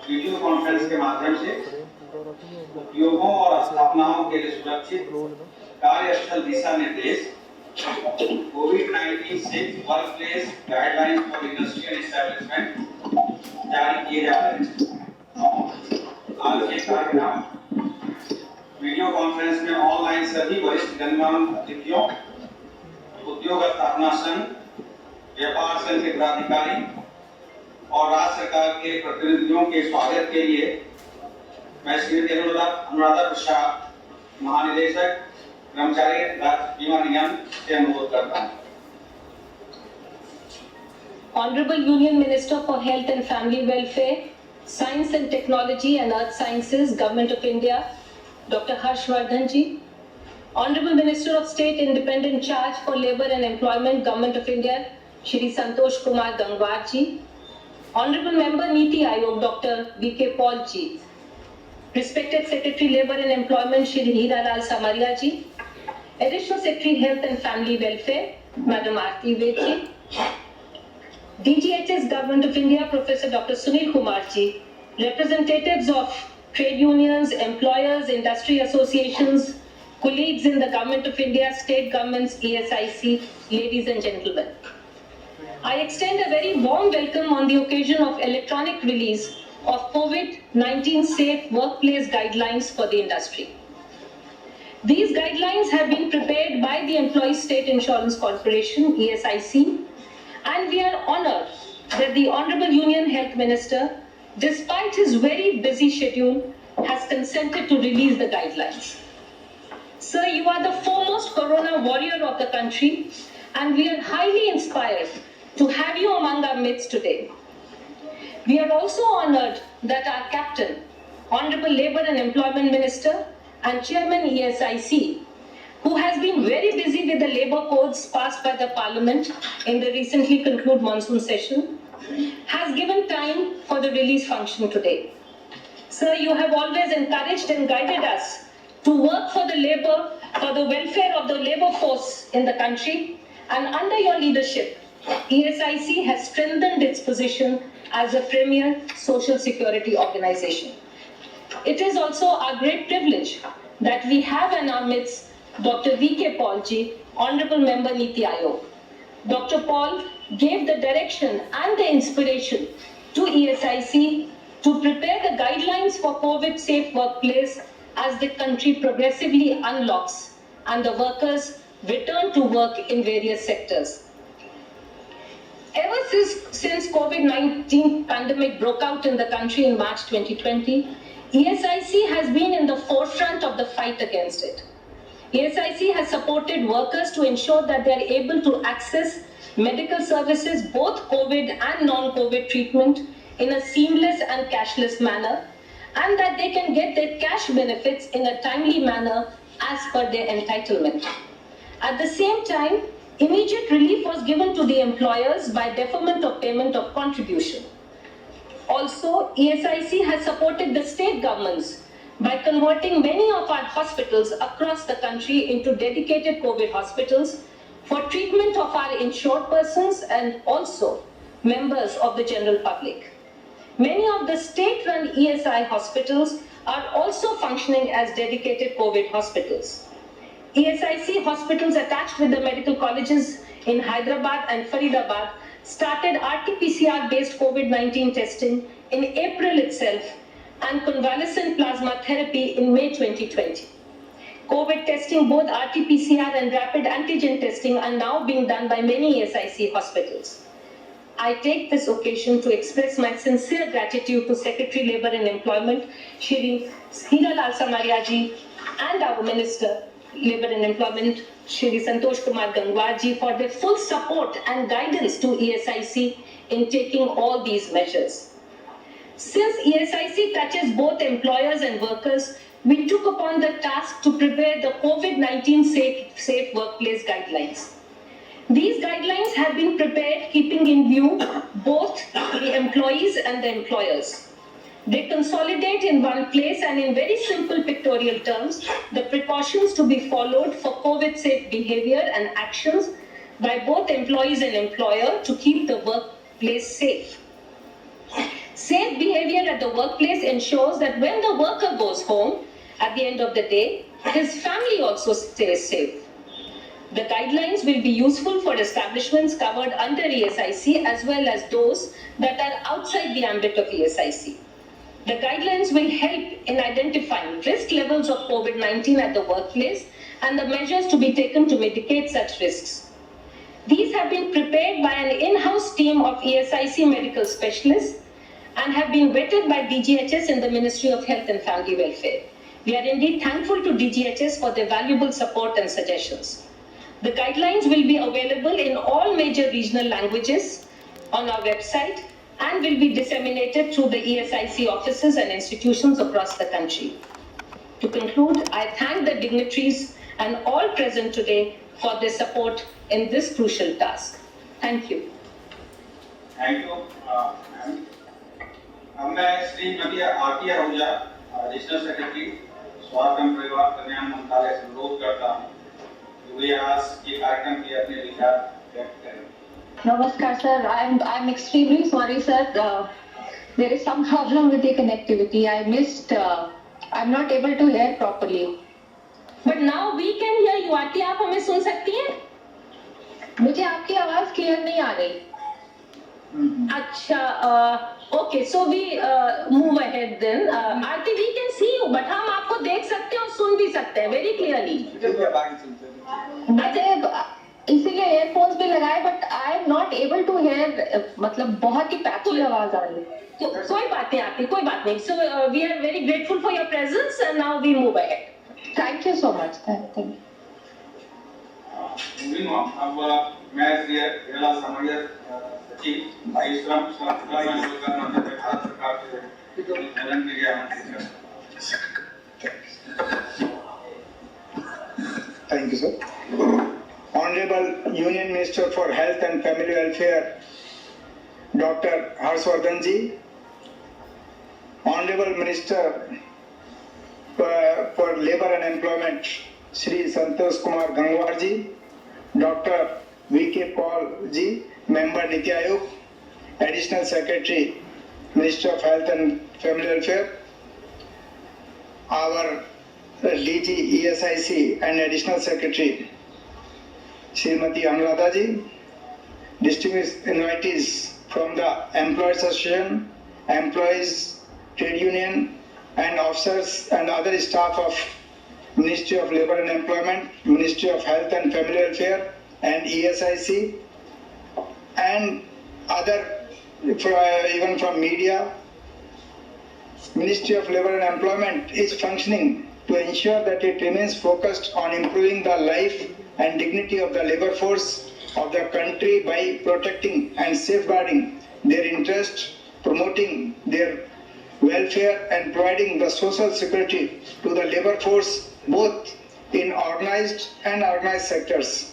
Video conference के माध्यम से उद्योगों और स्थापनाओं के लिए सुरक्षित कार्यस्थल दिशा निर्देश कोविड-19 safe workplace guidelines for industrial establishment जारी किए जा रहे हैं। आज के कार्यक्रम वीडियो कॉन्फ्रेंस में ऑनलाइन सभी वरिष्ठ गणमान्य अतिथियों, उद्योग स्थापना संघ, व्यापार संघ के पदाधिकारी और राज्य सरकार के प्रतिनिधियों के स्वागत के लिए मैं श्रीमती अनुराधा प्रसाद, महानिदेशक कर्मचारी राज्य बीमा निगम से अनुरोध करता हूँ। Honorable Union Minister for Health and Family Welfare, Science and Technology and Earth Sciences, Government of India, Dr. Harshvardhan ji. Honorable Minister of State Independent Charge for Labour and Employment, Government of India, Shri Santosh Kumar Gangwar ji. Honorable Member Niti Aayog, Dr. V.K. Paul ji. Respected Secretary Labour and Employment, Shri Heera Lal Samaria ji. Additional Secretary Health and Family Welfare, Madam Aarti Ved ji. DGHS Government of India, Professor Dr. Sunil Kumar ji. Representatives of trade unions, employers, industry associations, colleagues in the Government of India, state governments, ESIC, ladies and gentlemen. I extend a very warm welcome on the occasion of electronic release of COVID-19 safe workplace guidelines for the industry. These guidelines have been prepared by the Employees State Insurance Corporation, ESIC, and we are honored that the Honorable Union Health Minister, despite his very busy schedule, has consented to release the guidelines. Sir, you are the foremost corona warrior of the country, and we are highly inspired to have you among our midst today. We are also honored that our captain, Honorable Labour and Employment Minister and Chairman ESIC, who has been very busy with the labour codes passed by the Parliament in the recently concluded monsoon session, has given time for the release function today. Sir, you have always encouraged and guided us to work for the welfare of the labour force in the country, and under your leadership, ESIC has strengthened its position as a premier social security organization. It is also our great privilege that we have in our midst Dr. V.K. Paul ji, Honorable Member Niti Aayog. Dr. Paul gave the direction and the inspiration to ESIC to prepare the guidelines for COVID safe workplace as the country progressively unlocks and the workers return to work in various sectors. Ever since COVID-19 pandemic broke out in the country in March 2020, ESIC has been in the forefront of the fight against it. ESIC has supported workers to ensure that they are able to access medical services, both COVID and non-COVID treatment, in a seamless and cashless manner, and that they can get their cash benefits in a timely manner as per their entitlement. At the same time, immediate relief was given to the employers by deferment of payment of contribution. Also, ESIC has supported the state governments by converting many of our hospitals across the country into dedicated COVID hospitals for treatment of our insured persons and also members of the general public. Many of the state-run ESI hospitals are also functioning as dedicated COVID hospitals. ESIC hospitals attached with the medical colleges in Hyderabad and Faridabad started RT-PCR-based COVID-19 testing in April itself and convalescent plasma therapy in May 2020. COVID testing, both RT-PCR and rapid antigen testing, are now being done by many ESIC hospitals. I take this occasion to express my sincere gratitude to Secretary Labour and Employment, Shri Heera Lal Samaria ji, and our Minister, Labour and Employment, Shri Santosh Kumar Gangwar ji, for their full support and guidance to ESIC in taking all these measures. Since ESIC touches both employers and workers, we took upon the task to prepare the COVID-19 safe workplace guidelines. These guidelines have been prepared keeping in view both the employees and the employers. They consolidate in one place and in very simple pictorial terms the precautions to be followed for COVID-safe behavior and actions by both employees and employer to keep the workplace safe. Safe behavior at the workplace ensures that when the worker goes home at the end of the day, his family also stays safe. The guidelines will be useful for establishments covered under ESIC as well as those that are outside the ambit of ESIC. The guidelines will help in identifying risk levels of COVID-19 at the workplace and the measures to be taken to mitigate such risks. These have been prepared by an in-house team of ESIC medical specialists and have been vetted by DGHS in the Ministry of Health and Family Welfare. We are indeed thankful to DGHS for their valuable support and suggestions. The guidelines will be available in all major regional languages on our website and will be disseminated through the ESIC offices and institutions across the country. To conclude, I thank the dignitaries and all present today for their support in this crucial task. Thank you. Thank you. अब मैं श्रीमती आरती Ahuja, additional secretary स्वास्थ्य एवं परिवार कल्याण मंत्रालय से अनुरोध करता हूँ कि वे आज ये कार्यक्रम के अपने विचार व्यक्त करें। Namaskar sir, I'm extremely sorry sir. There is some problem with the connectivity. I missed. I'm not able to hear properly. But now we can hear you. आरती, आप हमें सुन सकती हैं? मुझे आपकी आवाज क्लियर नहीं आ रही. अच्छा, okay, so we move ahead then. Aarti, we can see you, but हम आपको देख सकते हैं और सुन भी सकते हैं very clearly. मुझे इसीलिए earphones भी लगाए, but I am not able to hear. मतलब बहुत ही patchy आवाज आ रही है. कोई बात नहीं आरती, कोई बात नहीं. So we are very grateful for your presence and now we move ahead. Thank you so much. Thank you. Moving on, अब मैं श्री हिला समरिया सचिव परिश्रम संस्थान योजना मंत्री भारत सरकार के निधन के लिए आमंत्रित करता हूं। Thank you, sir. Honorable Union Minister for Health and Family Welfare, Dr. Harshvardhan ji, Honorable Minister for Labour and Employment, Shri Santosh Kumar Gangwar ji, Dr. V.K. Paul ji, Member Niti Aayog, Additional Secretary, Minister of Health and Family Welfare, our DG ESIC and Additional Secretary, Srimati Anuradha ji, distinguished invitees from the Employees Association, Employees Trade Union, and officers and other staff of Ministry of Labour and Employment, Ministry of Health and Family Welfare, and ESIC, and other, even from media. Ministry of Labour and Employment is functioning to ensure that it remains focused on improving the life and dignity of the labor force of the country by protecting and safeguarding their interests, promoting their welfare, and providing the social security to the labor force both in organized and unorganized sectors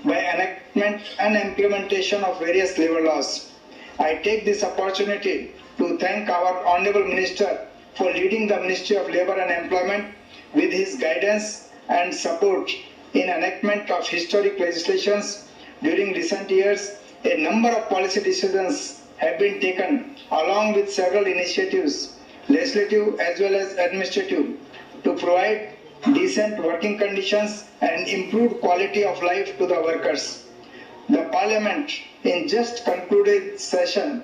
by enactment and implementation of various labor laws. I take this opportunity to thank our Honorable Minister for leading the Ministry of Labour and Employment with his guidance and support in enactment of historic legislations. During recent years, a number of policy decisions have been taken along with several initiatives, legislative as well as administrative, to provide decent working conditions and improved quality of life to the workers. The Parliament in just concluded session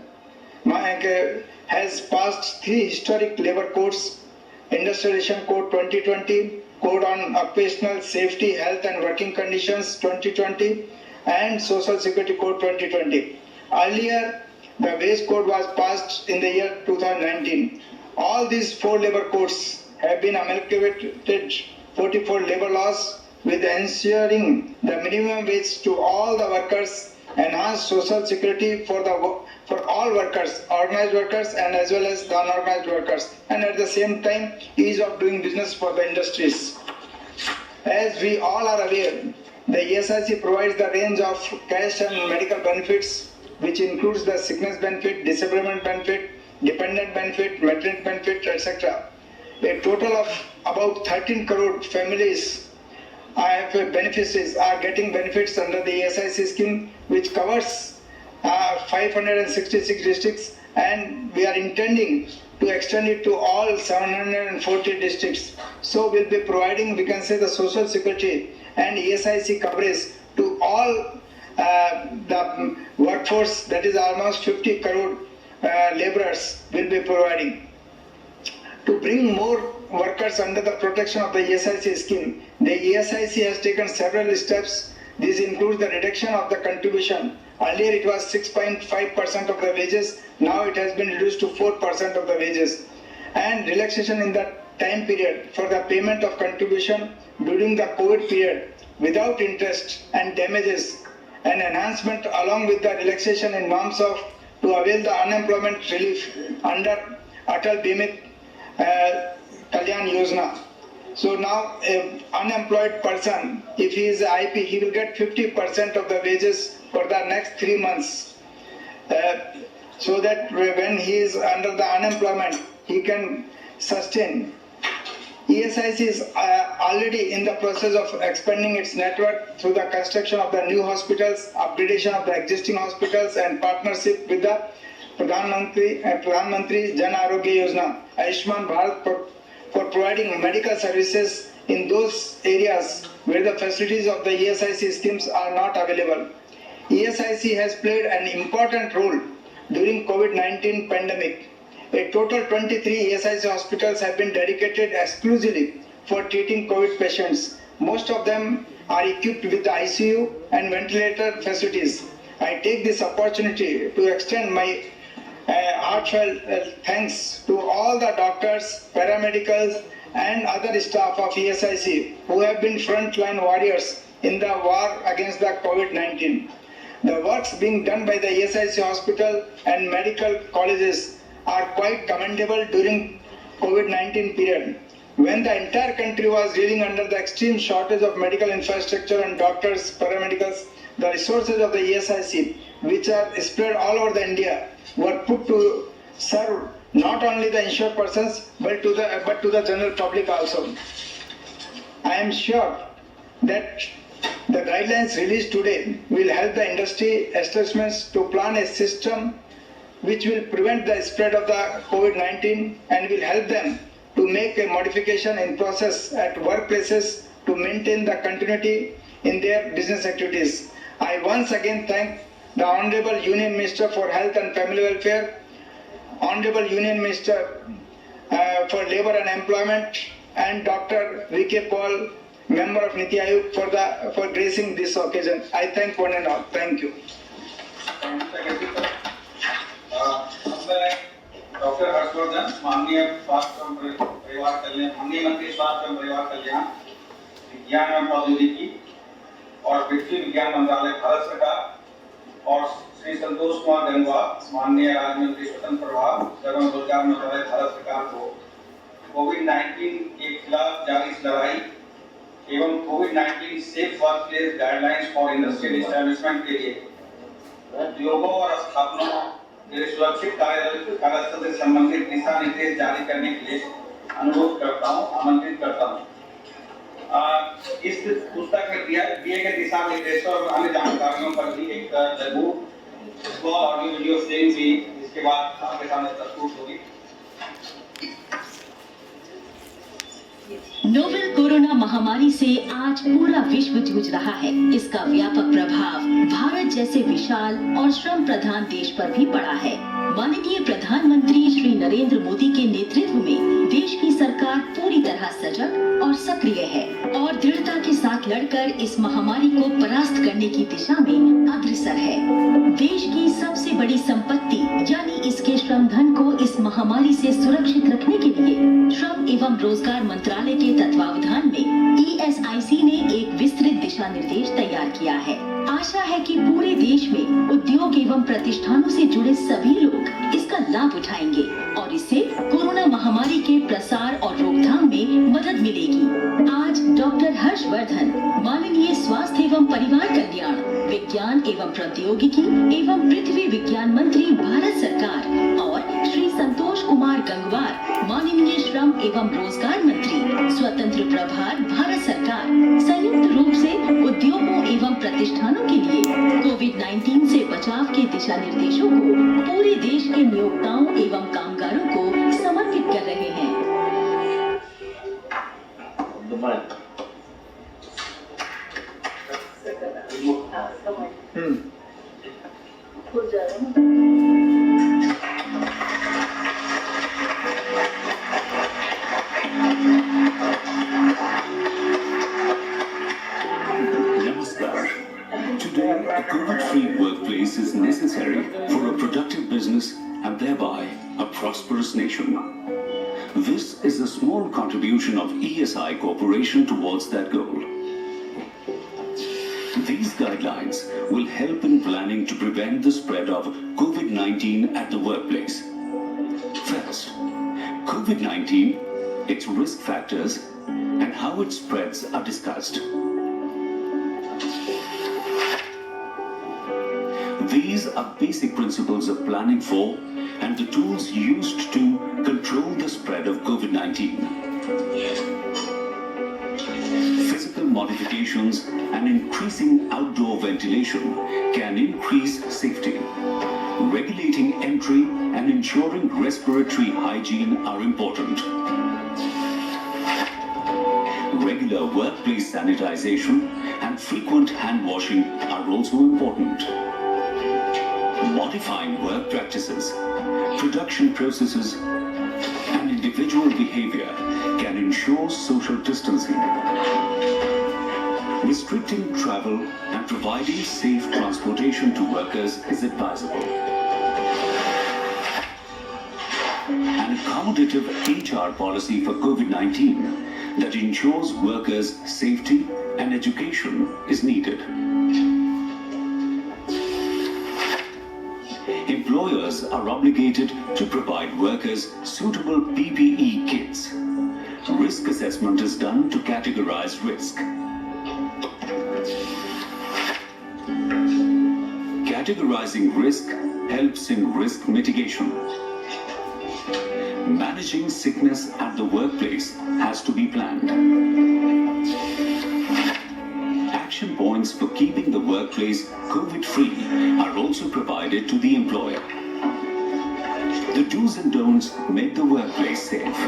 has passed 3 historic labour codes: Industrialization Code 2020, Code on Occupational Safety, Health and Working Conditions 2020, and Social Security Code 2020. Earlier, the Wage Code was passed in the year 2019. All these 4 labour codes have been amalgamated 44 labour laws with ensuring the minimum wage to all the workers, enhanced social security for all workers, organized workers and as well as the unorganized workers, and at the same time ease of doing business for the industries. As we all are aware, the ESIC provides the range of cash and medical benefits, which includes the sickness benefit, disablement benefit, dependent benefit, maternity benefit, etc. A total of about 13 crore families beneficiaries are getting benefits under the ESIC scheme, which covers 566 districts and we are intending to extend it to all 740 districts. So we'll be providing, we can say, the social security and ESIC coverage to all the workforce, that is almost 50 crore laborers will be providing. To bring more workers under the protection of the ESIC scheme, the ESIC has taken several steps. This includes the reduction of the contribution. Earlier it was 6.5% of the wages, now it has been reduced to 4% of the wages. And relaxation in the time period for the payment of contribution during the COVID period without interest and damages, and enhancement along with the relaxation in norms of to avail the unemployment relief under Atal Bimit Kalyan Yojana. So now an unemployed person, if he is a IP, he will get 50% of the wages for the next 3 months. So that when he is under the unemployment, he can sustain. ESIC is already in the process of expanding its network through the construction of the new hospitals, upgradation of the existing hospitals, and partnership with the Pradhan Mantri Jan Arogya Yojana, Ayushman Bharat, for providing medical services in those areas where the facilities of the ESIC schemes are not available. ESIC has played an important role during COVID-19 pandemic. A total 23 ESIC hospitals have been dedicated exclusively for treating COVID patients. Most of them are equipped with the ICU and ventilator facilities. I take this opportunity to extend my heartfelt thanks to all the doctors, paramedicals, and other staff of ESIC who have been frontline warriors in the war against the COVID-19. The works being done by the ESIC hospital and medical colleges are quite commendable during COVID-19 period. When the entire country was reeling under the extreme shortage of medical infrastructure and doctors, paramedicals, the resources of the ESIC, which are spread all over the India, were put to serve not only the insured persons but to the general public also. I am sure that the guidelines released today will help the industry establishments to plan a system which will prevent the spread of the COVID-19 and will help them to make a modification in process at workplaces to maintain the continuity in their business activities. I once again thank the Honorable Union Minister for Health and Family Welfare, Honorable Union Minister for Labour and Employment, and Dr. V.K. Paul, Member of Niti Aayog, for gracing this occasion. I thank one and all. Thank you. Doctor Harshvardhan, माननीय स्वास्थ्य एवं परिवार कल्याण, माननीय मंत्री स्वास्थ्य एवं परिवार कल्याण, विज्ञान एवं प्रौद्योगिकी और पृथ्वी विज्ञान मंत्रालय भारत सरकार, और श्री संतोष कुमार गंगवार, माननीय राज्य मंत्री स्वतंत्र प्रभार एवं रोजगार मंत्रालय भारत सरकार को कोविड-19 के खिलाफ जारी लड़ाई एवं कोविड-19 safe workplace guidelines for industrial establishment के लिए उद्योगों और स्थापनाओं के सुरक्षित कार्यस्थल से संबंधित दिशा निर्देश जारी करने के लिए अनुरोध करता हूं, आमंत्रित करता हूं। इस पुस्तक में दिए गए दिशा निर्देशों और अन्य जानकारियों पर भी एक लघु ऑडियो वीडियो स्ट्रीम भी इसके बाद आपके सामने प्रस्तुत होगी। नोवेल कोरोना महामारी से आज पूरा विश्व जूझ रहा है। इसका व्यापक प्रभाव भारत जैसे विशाल और श्रम प्रधान देश पर भी पड़ा है। माननीय प्रधानमंत्री श्री नरेंद्र मोदी के नेतृत्व में देश की सरकार पूरी तरह सजग और सक्रिय है और दृढ़ता के साथ लड़कर इस महामारी को परास्त करने की दिशा में अग्रसर है। देश की सबसे बड़ी संपत्ति यानी इसके श्रम धन को इस महामारी से सुरक्षित रखने के लिए श्रम एवं रोजगार मंत्रालय के तत्वावधान में ESIC ने एक विस्तृत दिशा निर्देश तैयार किया है। आशा है कि पूरे देश में उद्योग एवं प्रतिष्ठानों से जुड़े सभी लोग इसका लाभ उठाएंगे और इससे कोरोना महामारी के प्रसार और रोकथाम में मदद मिलेगी। आज डॉक्टर हर्षवर्धन, माननीय स्वास्थ्य एवं परिवार कल्याण, विज्ञान एवं प्रौद्योगिकी एवं पृथ्वी विज्ञान मंत्री भारत सरकार और श्री संतोष कुमार गंगवार, माननीय श्रम एवं रोजगार मंत्री, स्वतंत्र प्रभार भारत सरकार संयुक्त रूप से उद्योगों एवं प्रतिष्ठानों के लिए कोविड-19 से बचाव के दिशा निर्देशों को पूरे देश के नियोक्ताओं एवं कामगारों को समर्पित कर रहे हैं। Today, a COVID-free workplace is necessary for a productive business and thereby a prosperous nation. This is a small contribution of ESI Corporation towards that goal. These guidelines will help in planning to prevent the spread of COVID-19 at the workplace. First, COVID-19, its risk factors, and how it spreads are discussed. These are basic principles of planning for and the tools used to control the spread of COVID-19. Physical modifications and increasing outdoor ventilation can increase safety. Regulating entry and ensuring respiratory hygiene are important. Regular workplace sanitization and frequent hand washing are also important. Modifying work practices, production processes, and individual behavior can ensure social distancing. Restricting travel and providing safe transportation to workers is advisable. An accommodative HR policy for COVID-19 that ensures workers' safety and education is needed. Employers are obligated to provide workers suitable PPE kits. Risk assessment is done to categorize risk. Categorizing risk helps in risk mitigation. Managing sickness at the workplace has to be planned. Action points for keeping the workplace COVID-free are also provided to the employer. The do's and don'ts make the workplace safe.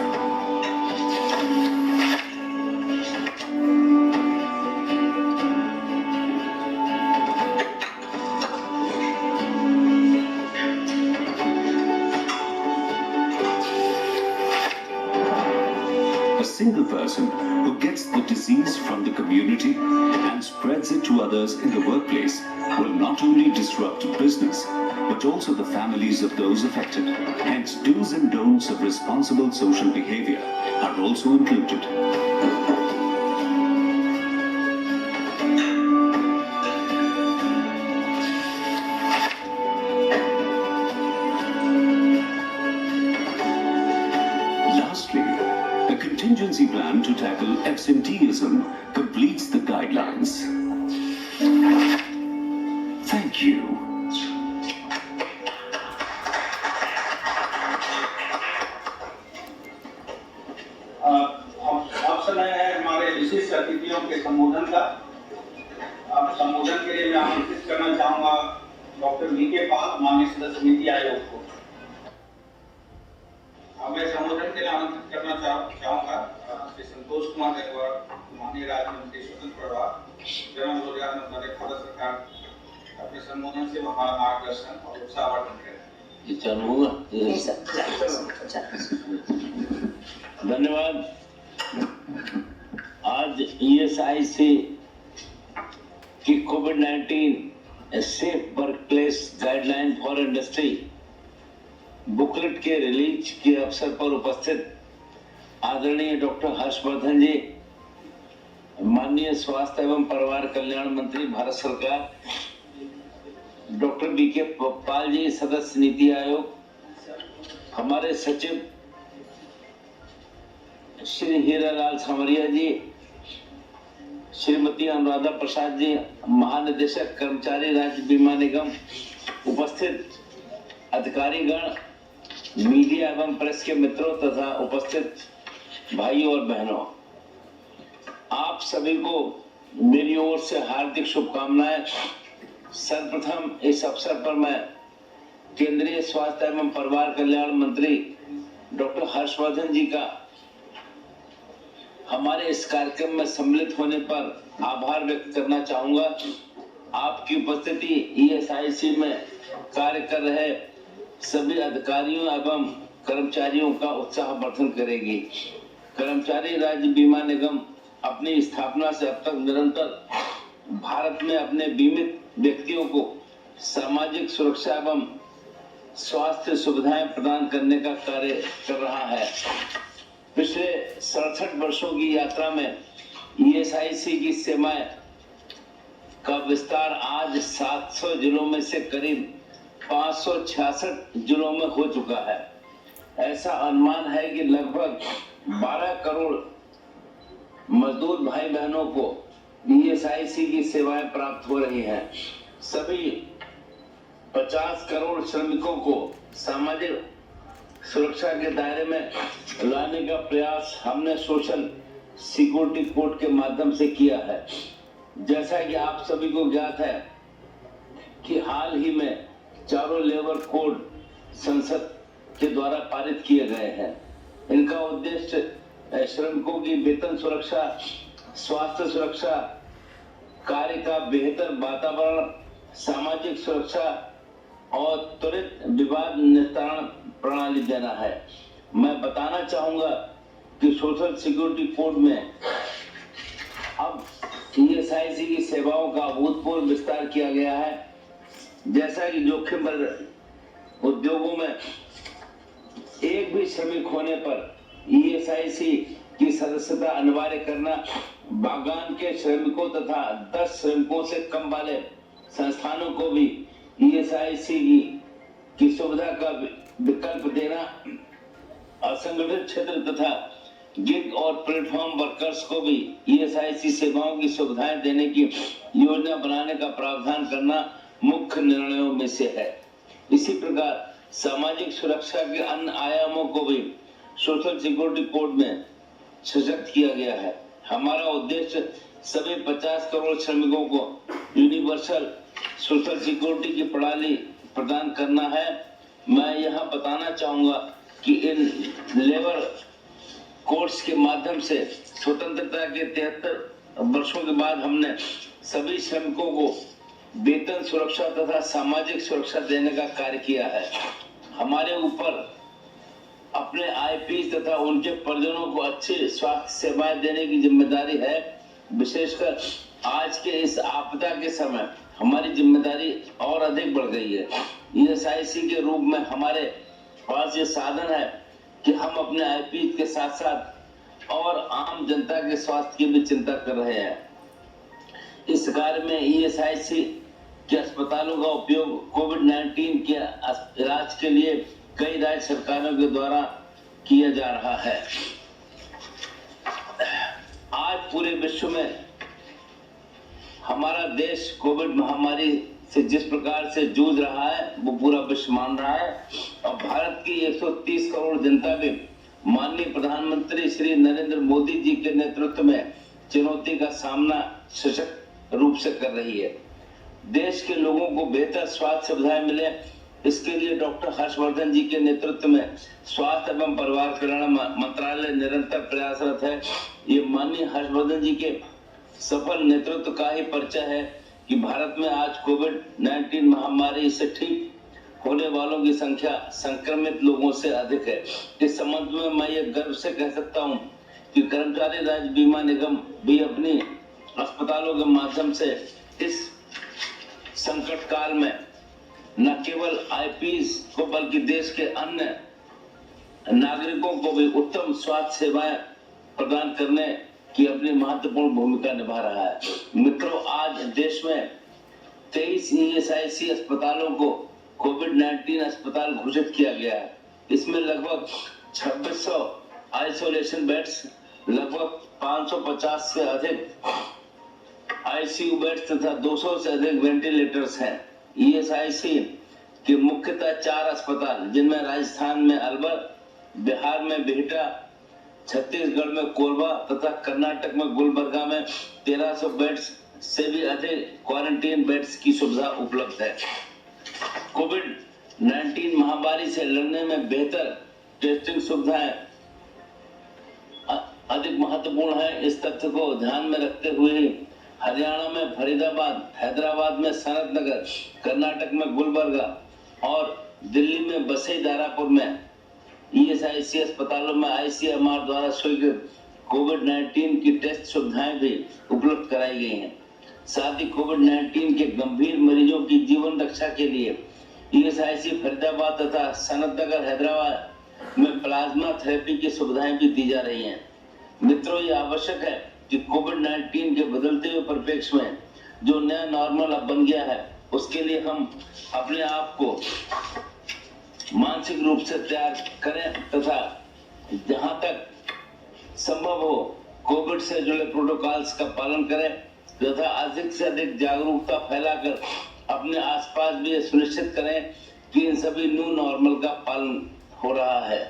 A single person who gets the disease from the community and spreads it to others in the workplace will not only disrupt business, but also the families of those affected. Hence, do's and don'ts of responsible social behavior are also included. Lastly, a contingency plan to tackle absenteeism completes the guidelines. Thank you. अब समय है हमारे विशिष्ट अतिथियों के संबोधन का। अब संबोधन के लिए मैं आमंत्रित करना चाहूंगा डॉक्टर वीके पाल, माननीय सदस्य नीति आयोग को। अब मैं संबोधन के लिए आमंत्रित करना चाहूंगा श्री संतोष कुमार गंगवार, माननीय राज्य मंत्री स्वतंत्र प्रभार जन रोजगार मंत्रालय भारत सरकार। अपने संबोधन से हमारा मार्गदर्शन और उत्साहवर्धन करें। चालू होगा। धन्यवाद। आज ESI से कि कोविड-19 safe workplace guideline for industry booklet के रिलीज के अवसर पर उपस्थित आदरणीय डॉक्टर हर्षवर्धन जी, माननीय स्वास्थ्य एवं परिवार कल्याण मंत्री भारत सरकार, डॉक्टर वीके पाल जी, सदस्य नीति आयोग, हमारे सचिव श्री हीरालाल सांवरिया जी, श्रीमती अनुराधा प्रसाद जी, महानिदेशक कर्मचारी राज्य बीमा निगम, उपस्थित अधिकारीगण, मीडिया एवं प्रेस के मित्रों तथा उपस्थित भाइयों और बहनों, आप सभी को मेरी ओर से हार्दिक शुभकामनाएं। सर्वप्रथम इस अवसर पर मैं केंद्रीय स्वास्थ्य एवं परिवार कल्याण मंत्री डॉक्टर हर्षवर्धन जी का हमारे इस कार्यक्रम में सम्मिलित होने पर आभार व्यक्त करना चाहूंगा। आपकी उपस्थिति ईएसआईसी में कार्य कर रहे सभी अधिकारियों एवं कर्मचारियों का उत्साहवर्धन करेगी। कर्मचारी राज्य बीमा निगम अपनी स्थापना से अब तक निरंतर भारत में अपने बीमित व्यक्तियों को सामाजिक सुरक्षा एवं स्वास्थ्य सुविधाएं प्रदान करने का कार्य कर रहा है। पिछले 67 वर्षों की यात्रा में ईएसआईसी की सेवाएं का विस्तार आज 700 जिलों में से करीब 566 जिलों में हो चुका है। ऐसा अनुमान है कि लगभग 12 करोड़ मजदूर भाई बहनों को ईएसआईसी की सेवाएं प्राप्त हो रही हैं। सभी 50 करोड़ श्रमिकों को सामाजिक सुरक्षा के दायरे में लाने का प्रयास हमने सोशल सिक्योरिटी कोड के माध्यम से किया है। जैसा कि आप सभी को ज्ञात है कि हाल ही में चारों लेबर कोड संसद के द्वारा पारित किए गए हैं। इनका उद्देश्य श्रमिकों की वेतन सुरक्षा, स्वास्थ्य सुरक्षा, कार्य का बेहतर वातावरण, सामाजिक सुरक्षा और त्वरित विवाद निस्तारण प्रणाली देना है। मैं बताना चाहूंगा कि सोशल सिक्योरिटी कोड में अब ईएसआईसी की सेवाओं का अभूतपूर्व विस्तार किया गया है। जैसा कि जोखिम भरे उद्योगों में एक भी श्रमिक होने पर ईएसआईसी की सदस्यता अनिवार्य करना, बागान के श्रमिकों तथा 10 श्रमिकों से कम वाले संस्थानों को भी ईएसआईसी की सुविधा का विकल्प देना, असंगठित क्षेत्र तथा गिग और प्लेटफॉर्म वर्कर्स को भी ईएसआईसी सेवाओं की सुविधाएं देने की योजना बनाने का प्रावधान करना मुख्य निर्णयों में से है। इसी प्रकार सामाजिक सुरक्षा के अन्य आयामों को भी सोशल सिक्योरिटी कोड में सशक्त किया गया है। हमारा उद्देश्य सभी 50 करोड़ श्रमिकों को यूनिवर्सल सोशल सिक्योरिटी की प्रणाली प्रदान करना है। मैं यहाँ बताना चाहूंगा कि इन लेबर कोर्स के माध्यम से स्वतंत्रता के 73 वर्षों के बाद हमने सभी श्रमिकों को वेतन सुरक्षा तथा सामाजिक सुरक्षा देने का कार्य किया है। हमारे ऊपर अपने आईपी तथा उनके परिजनों को अच्छी स्वास्थ्य सेवाएं देने की जिम्मेदारी है। विशेषकर आज के इस आपदा के समय हमारी जिम्मेदारी और अधिक बढ़ गई है। ईएसआईसी के रूप में हमारे पास ये साधन है कि हम अपने आईपी के साथ साथ और आम जनता के स्वास्थ्य की भी चिंता कर रहे हैं। इस कार्य में ईएसआईसी के अस्पतालों का उपयोग कोविड-19 के इलाज के लिए कई राज्य सरकारों के द्वारा किया जा रहा है। आज पूरे विश्व में हमारा देश कोविड महामारी से जिस प्रकार से जूझ रहा है वो पूरा विश्व मान रहा है और भारत की 130 करोड़ जनता भी माननीय प्रधानमंत्री श्री नरेंद्र मोदी जी के नेतृत्व में चुनौती का सामना सशक्त रूप से कर रही है। देश के लोगों को बेहतर स्वास्थ्य सुविधाएं मिले, इसके लिए डॉक्टर हर्षवर्धन जी के नेतृत्व में स्वास्थ्य एवं परिवार कल्याण मंत्रालय निरंतर प्रयासरत है। ये माननीय हर्षवर्धन जी के सफल नेतृत्व का ही परिचय है कि भारत में आज कोविड-19 महामारी से ठीक होने वालों की संख्या संक्रमित लोगों से अधिक है। इस संबंध में मैं ये गर्व से कह सकता हूँ कि कर्मचारी राज्य बीमा निगम भी अपनी अस्पतालों के माध्यम से इस संकट काल में न केवल आईपीएस को बल्कि देश के अन्य नागरिकों को भी उत्तम स्वास्थ्य सेवाएं प्रदान करने की अपनी महत्वपूर्ण भूमिका निभा रहा है। मित्रों, आज देश में 23 ईएसआईसी अस्पतालों को कोविड-19 अस्पताल घोषित किया गया है। इसमें लगभग 2600 आइसोलेशन बेड्स, लगभग 550 से अधिक आईसीयू बेड्स तथा 200 से अधिक वेंटिलेटर्स हैं। ईएसआईसी के मुख्यतः 4 अस्पताल, जिनमें राजस्थान में अलवर, बिहार में बिहटा, छत्तीसगढ़ में कोरबा तथा कर्नाटक में गुलबर्गा में 1300 बेड्स से भी अधिक क्वारंटीन बेड्स की सुविधा उपलब्ध है। कोविड-19 महामारी से लड़ने में बेहतर टेस्टिंग सुविधाएं अधिक महत्वपूर्ण है। इस तथ्य को ध्यान में रखते हुए हरियाणा में फरीदाबाद, हैदराबाद में सनतनगर, कर्नाटक में गुलबर्गा और दिल्ली में बसई दारापुर में ईएसआईसी अस्पतालों में आईसीएमआर द्वारा स्वीकृत कोविड-19 की टेस्ट सुविधाएं भी उपलब्ध कराई गई हैं। साथ ही कोविड-19 के गंभीर मरीजों की जीवन रक्षा के लिए ईएसआईसी फरीदाबाद तथा सनतनगर हैदराबाद में प्लाज्मा थेरेपी की सुविधाएं भी दी जा रही हैं। मित्रों, ये आवश्यक है कि कोविड-19 के बदलते हुए परिप्रेक्ष्य में जो नया नॉर्मल अब बन गया है, उसके लिए हम अपने आप को मानसिक रूप से तैयार करें तथा जहां तक संभव हो कोविड से जुड़े प्रोटोकॉल्स का पालन करें तथा अधिक से अधिक जागरूकता फैलाकर अपने आसपास भी सुनिश्चित करें कि इन सभी न्यू नॉर्मल का पालन हो रहा है।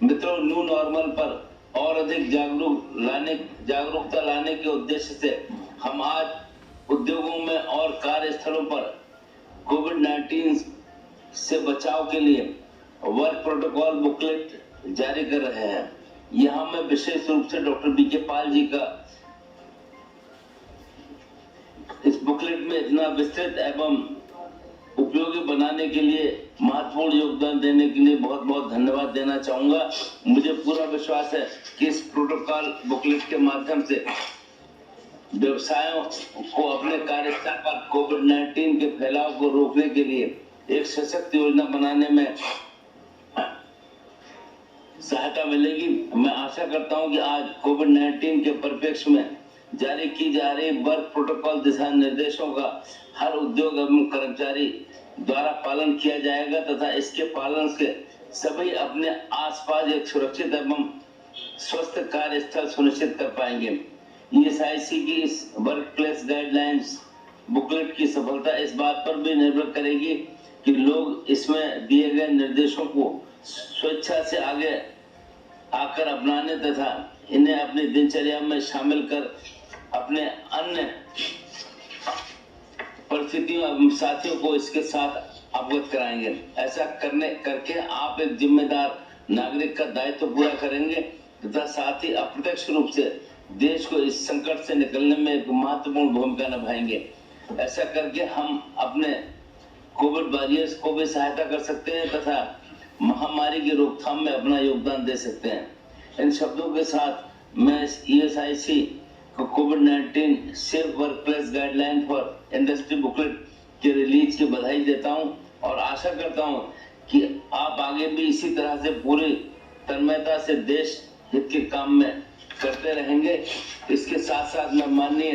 मित्रों, न्यू नॉर्मल पर और अधिक जागरूकता लाने के उद्देश्य से हम आज उद्योगों में और कार्यस्थलों पर कोविड-19 से बचाव के लिए वर्क प्रोटोकॉल बुकलेट जारी कर रहे हैं। यहाँ मैं विशेष रूप से डॉक्टर बीके पाल जी का इस बुकलेट में इतना विस्तृत एवं उपयोगी बनाने के लिए महत्वपूर्ण योगदान देने के लिए बहुत बहुत धन्यवाद देना चाहूंगा। मुझे पूरा विश्वास है कि इस प्रोटोकॉल बुकलेट के माध्यम से व्यवसायों को अपने कार्यस्थल पर कोविड-19 के फैलाव को रोकने के लिए एक सशक्त योजना बनाने में सहायता मिलेगी। मैं आशा करता हूं कि आज कोविड-19 के परिप्रेक्ष्य में जारी की जा रही वर्क प्रोटोकॉल दिशा निर्देशों का हर उद्योग एवं कर्मचारी द्वारा पालन किया जाएगा तथा इसके पालन से सभी अपने आसपास एक सुरक्षित एवं स्वस्थ कार्यस्थल सुनिश्चित कर पाएंगे। ईएसआईसी की इस वर्क प्लेस गाइडलाइंस बुकलेट की सफलता इस बात पर भी निर्भर करेगी कि लोग इसमें दिए गए निर्देशों को स्वेच्छा से आगे आकर अपनाने तथा इन्हें अपनी दिनचर्या में शामिल कर अपने अन्य परिस्थितियों एवं साथियों को इसके साथ अवगत कराएंगे। ऐसा करके आप एक जिम्मेदार नागरिक का दायित्व पूरा करेंगे तथा साथ ही अप्रत्यक्ष रूप से देश को इस संकट से निकलने में एक महत्वपूर्ण भूमिका निभाएंगे। ऐसा करके हम अपने कोविड वॉरियर्स को भी सहायता कर सकते हैं तथा महामारी की रोकथाम में अपना योगदान दे सकते हैं। इन शब्दों के साथ मैं इस ईएसआईसी को कोविड-19 safe work place guideline for industry booklet के रिलीज की बधाई देता हूं और आशा करता हूं कि आप आगे भी इसी तरह से पूरी तन्मयता से देश हित के काम में करते रहेंगे। इसके साथ साथ मैं माननीय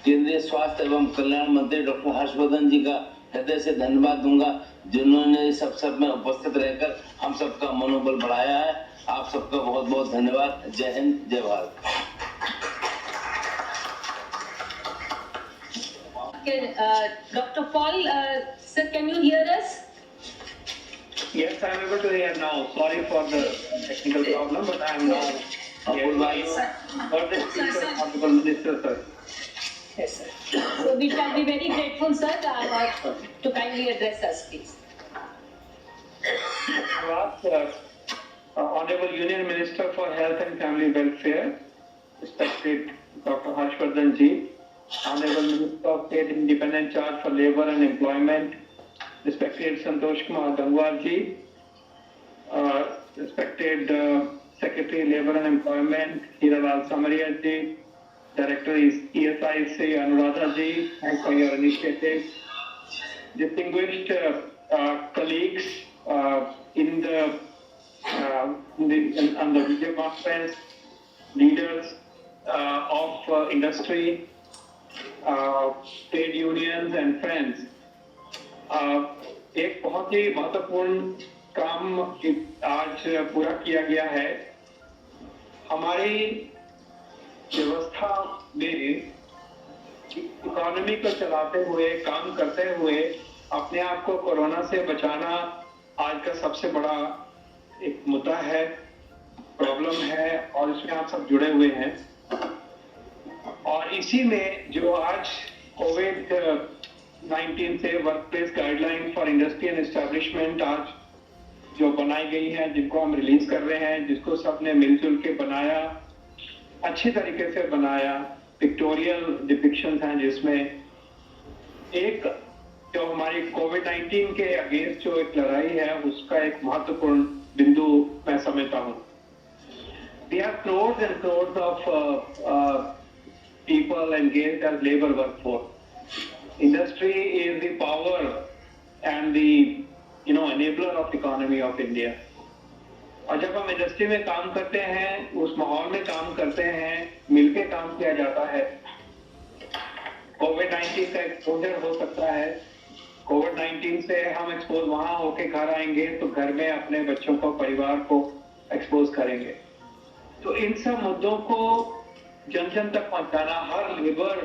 केंद्रीय स्वास्थ्य एवं कल्याण मंत्री डॉक्टर हर्षवर्धन जी का हृदय से धन्यवाद दूंगा, जिन्होंने इस अवसर में उपस्थित रहकर हम सबका मनोबल बढ़ाया है। आप सबका बहुत बहुत धन्यवाद। जय हिंद, जय Bharat. Dr. Paul, sir, can you hear us? Yes, I am able to hear now. Sorry for the technical problem, but I am now here. For the speaker, Honorable Minister, sir. Yes, sir. So we shall be very grateful, sir, to kindly address us, please. Honorable Union Minister for Health and Family Welfare, respected Dr. Harshvardhan ji, Honorable Minister of State Independent Charge for Labour and Employment, respected Santosh Kumar Gangwar ji, respected Secretary Labour and Employment, Hiralal Samaria ji, Director is ESIC Anuradha ji, thanks for your initiative. Distinguished colleagues on the video conference, leaders of industry, trade unions and friends. एक बहुत ही महत्वपूर्ण काम आज पूरा किया गया है। हमारी व्यवस्था में इकोनॉमी को चलाते हुए, काम करते हुए अपने आप को कोरोना से बचाना आज का सबसे बड़ा एक मुद्दा है। प्रॉब्लम है और इसमें आप सब जुड़े हुए हैं। और इसी में जो आज कोविड-19 से work place guideline for industry and establishment आज जो बनाई गई है, जिनको हम रिलीज कर रहे हैं, जिसको सबने मिलजुल के बनाया, अच्छी तरीके से बनाया, पिक्टोरियल डिपिक्शंस हैं जिसमें एक जो हमारी कोविड-19 के अगेंस्ट जो एक लड़ाई है उसका एक महत्वपूर्ण बिंदु मैं समझता हूँ। We have crores and crores of people engaged as labor workforce. Industry is the power and the enabler of economy of India. और जब हम इंडस्ट्री में काम करते हैं, उस माहौल में काम करते हैं, मिलके काम किया जाता है। कोविड-19 का एक्सपोजर हो सकता है। कोविड-19 से हम एक्सपोज वहां होके घर आएंगे तो घर में अपने बच्चों को, परिवार को एक्सपोज करेंगे। तो इन सब मुद्दों को जन जन तक पहुंचाना, हर लेबर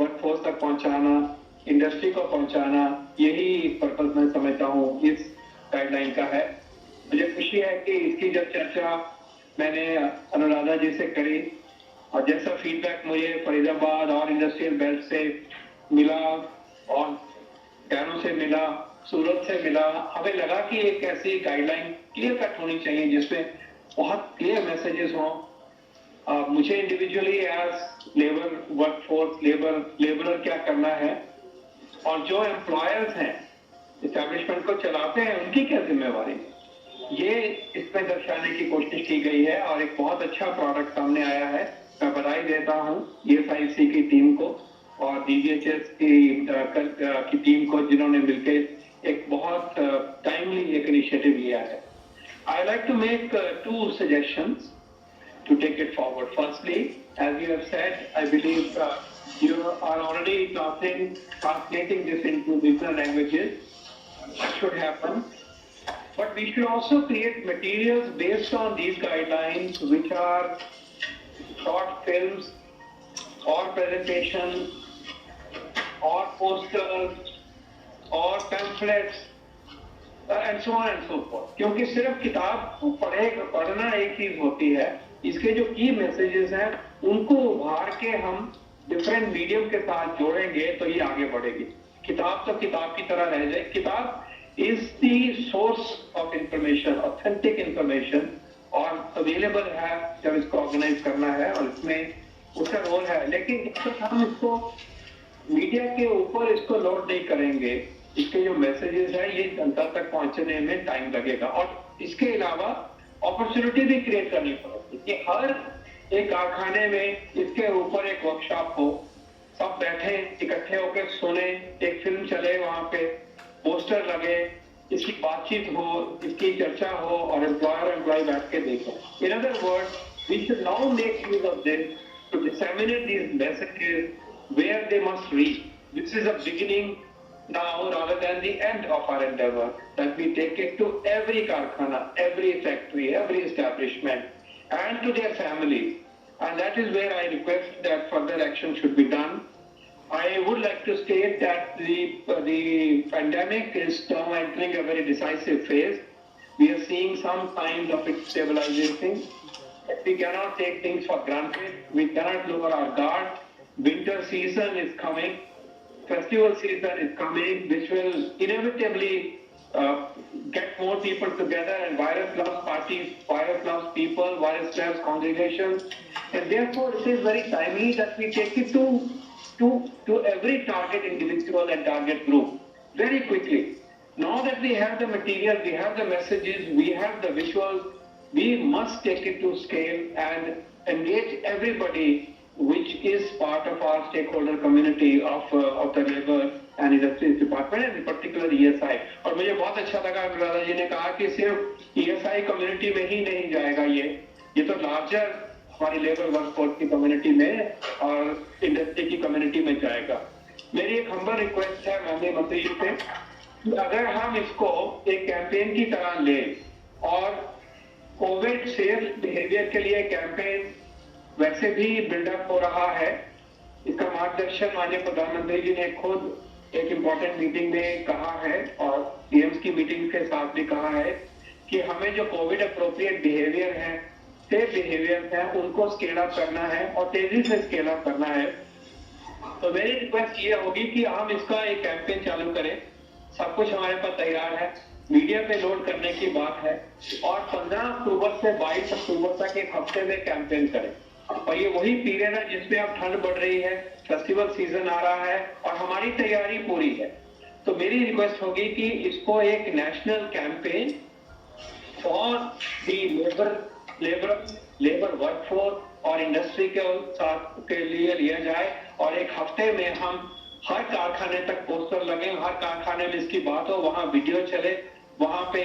वर्कफोर्स तक पहुंचाना, इंडस्ट्री को पहुंचाना, यही पर्पस मैं समझता हूँ इस गाइडलाइन का है। मुझे खुशी है कि इसकी जब चर्चा मैंने अनुराधा जी से करी और जैसा फीडबैक मुझे फरीदाबाद और इंडस्ट्रियल बेल्ट से मिला और कैरो से मिला, सूरत से मिला, हमें लगा कि एक ऐसी गाइडलाइन क्लियर कट होनी चाहिए जिसमें बहुत क्लियर मैसेजेस हों। मुझे individually as labour workforce, labourer क्या करना है और जो एम्प्लॉयर्स हैं, एस्टैब्लिशमेंट को चलाते हैं, उनकी क्या जिम्मेवारी, ये इसमें दर्शाने की कोशिश की गई है और एक बहुत अच्छा प्रोडक्ट सामने आया है। मैं बधाई देता हूँ ESIC की टीम को और DGHS की टीम को जिन्होंने मिलकर एक बहुत टाइमली एक इनिशिएटिव लिया है। I like to make two suggestions to take it forward. Firstly, as you have said, I believe you are already translating this into different languages. That should happen. But we should also create materials based on these guidelines, which are short films or presentations or posters or pamphlets and so on and so forth. क्योंकि सिर्फ किताब को पढ़ना एक चीज होती है, इसके जो की मैसेजेस हैं उनको उभार के हम डिफरेंट मीडियम के साथ जोड़ेंगे तो ये आगे बढ़ेगी। किताब तो किताब की तरह रह जाए। किताब is the source of information, authentic information और अवेलेबल है जब इसको ऑर्गेनाइज करना है और इसमें उसका रोल है। लेकिन जब तक हम इसको मीडिया के ऊपर इसको लोड नहीं करेंगे, इसके जो मैसेजेस है ये जनता तक पहुंचने में टाइम लगेगा। और इसके अलावा अपॉर्चुनिटी भी क्रिएट करनी पड़ेगी कि हर एक कारखाने में इसके ऊपर एक वर्कशॉप हो, सब बैठे इकट्ठे होकर सुने, एक फिल्म चले, वहां पे पोस्टर लगे, इसकी बातचीत हो, इसकी चर्चा हो और एम्प्लॉय बैठ के देखें। In other words, we should now make use of this to disseminate these messages where they must reach. This is a beginning now rather than the end of our endeavor, that we take it to every karkhana, every factory, every establishment and to their families. And that is where I request that further action should be done. I would like to state that the pandemic is now entering a very decisive phase. We are seeing some signs of it stabilizing. We cannot take things for granted. We cannot lower our guard. Winter season is coming. Festival season is coming, which will inevitably get more people together, and virus loves parties, virus loves people, virus loves congregations, and therefore it is very timely that we take it to every target individual and target group very quickly. Now that we have the material, we have the messages, we have the visuals, we must take it to scale and engage everybody which is part of our stakeholder community of the labor and industries department, and in particular ESI. और मुझे बहुत अच्छा लगा अनुराधा जी ने कहा कि सिर्फ ESI community में ही नहीं जाएगा, ये तो लार्जर हमारी लेबर वर्कफोर्स की कम्युनिटी में और इंडस्ट्री की कम्युनिटी में जाएगा। मेरी एक हम्बल रिक्वेस्ट है माननीय मंत्री जी से कि अगर हम इसको एक कैंपेन की तरह लें और कोविड सेफ बिहेवियर के लिए कैंपेन वैसे भी बिल्डअप हो रहा है, इसका मार्गदर्शन माननीय प्रधानमंत्री जी ने खुद एक इम्पोर्टेंट मीटिंग में कहा है और CMs की मीटिंग के साथ भी कहा है कि हमें जो कोविड अप्रोप्रिएट बिहेवियर है, सेफ बिहेवियर्स हैं उनको स्केल अप करना है और तेजी से स्केल अप करना है। तो मेरी रिक्वेस्ट ये होगी कि हम इसका एक कैंपेन चालू करें। सब कुछ हमारे पास तैयार है, मीडिया पे लोड करने की बात है और 15 अक्टूबर से 22 अक्टूबर तक एक हफ्ते में कैंपेन करें। और ये वही पीरियड है जिसमें अब ठंड बढ़ रही है, फेस्टिवल सीजन आ रहा है और हमारी तैयारी पूरी है। तो मेरी रिक्वेस्ट होगी कि इसको एक national campaign for the labour workforce और इंडस्ट्री के साथ के लिए लिया जाए और एक हफ्ते में हम हर कारखाने तक पोस्टर लगे, हर कारखाने में इसकी बात हो, वहां वीडियो चले, वहां पे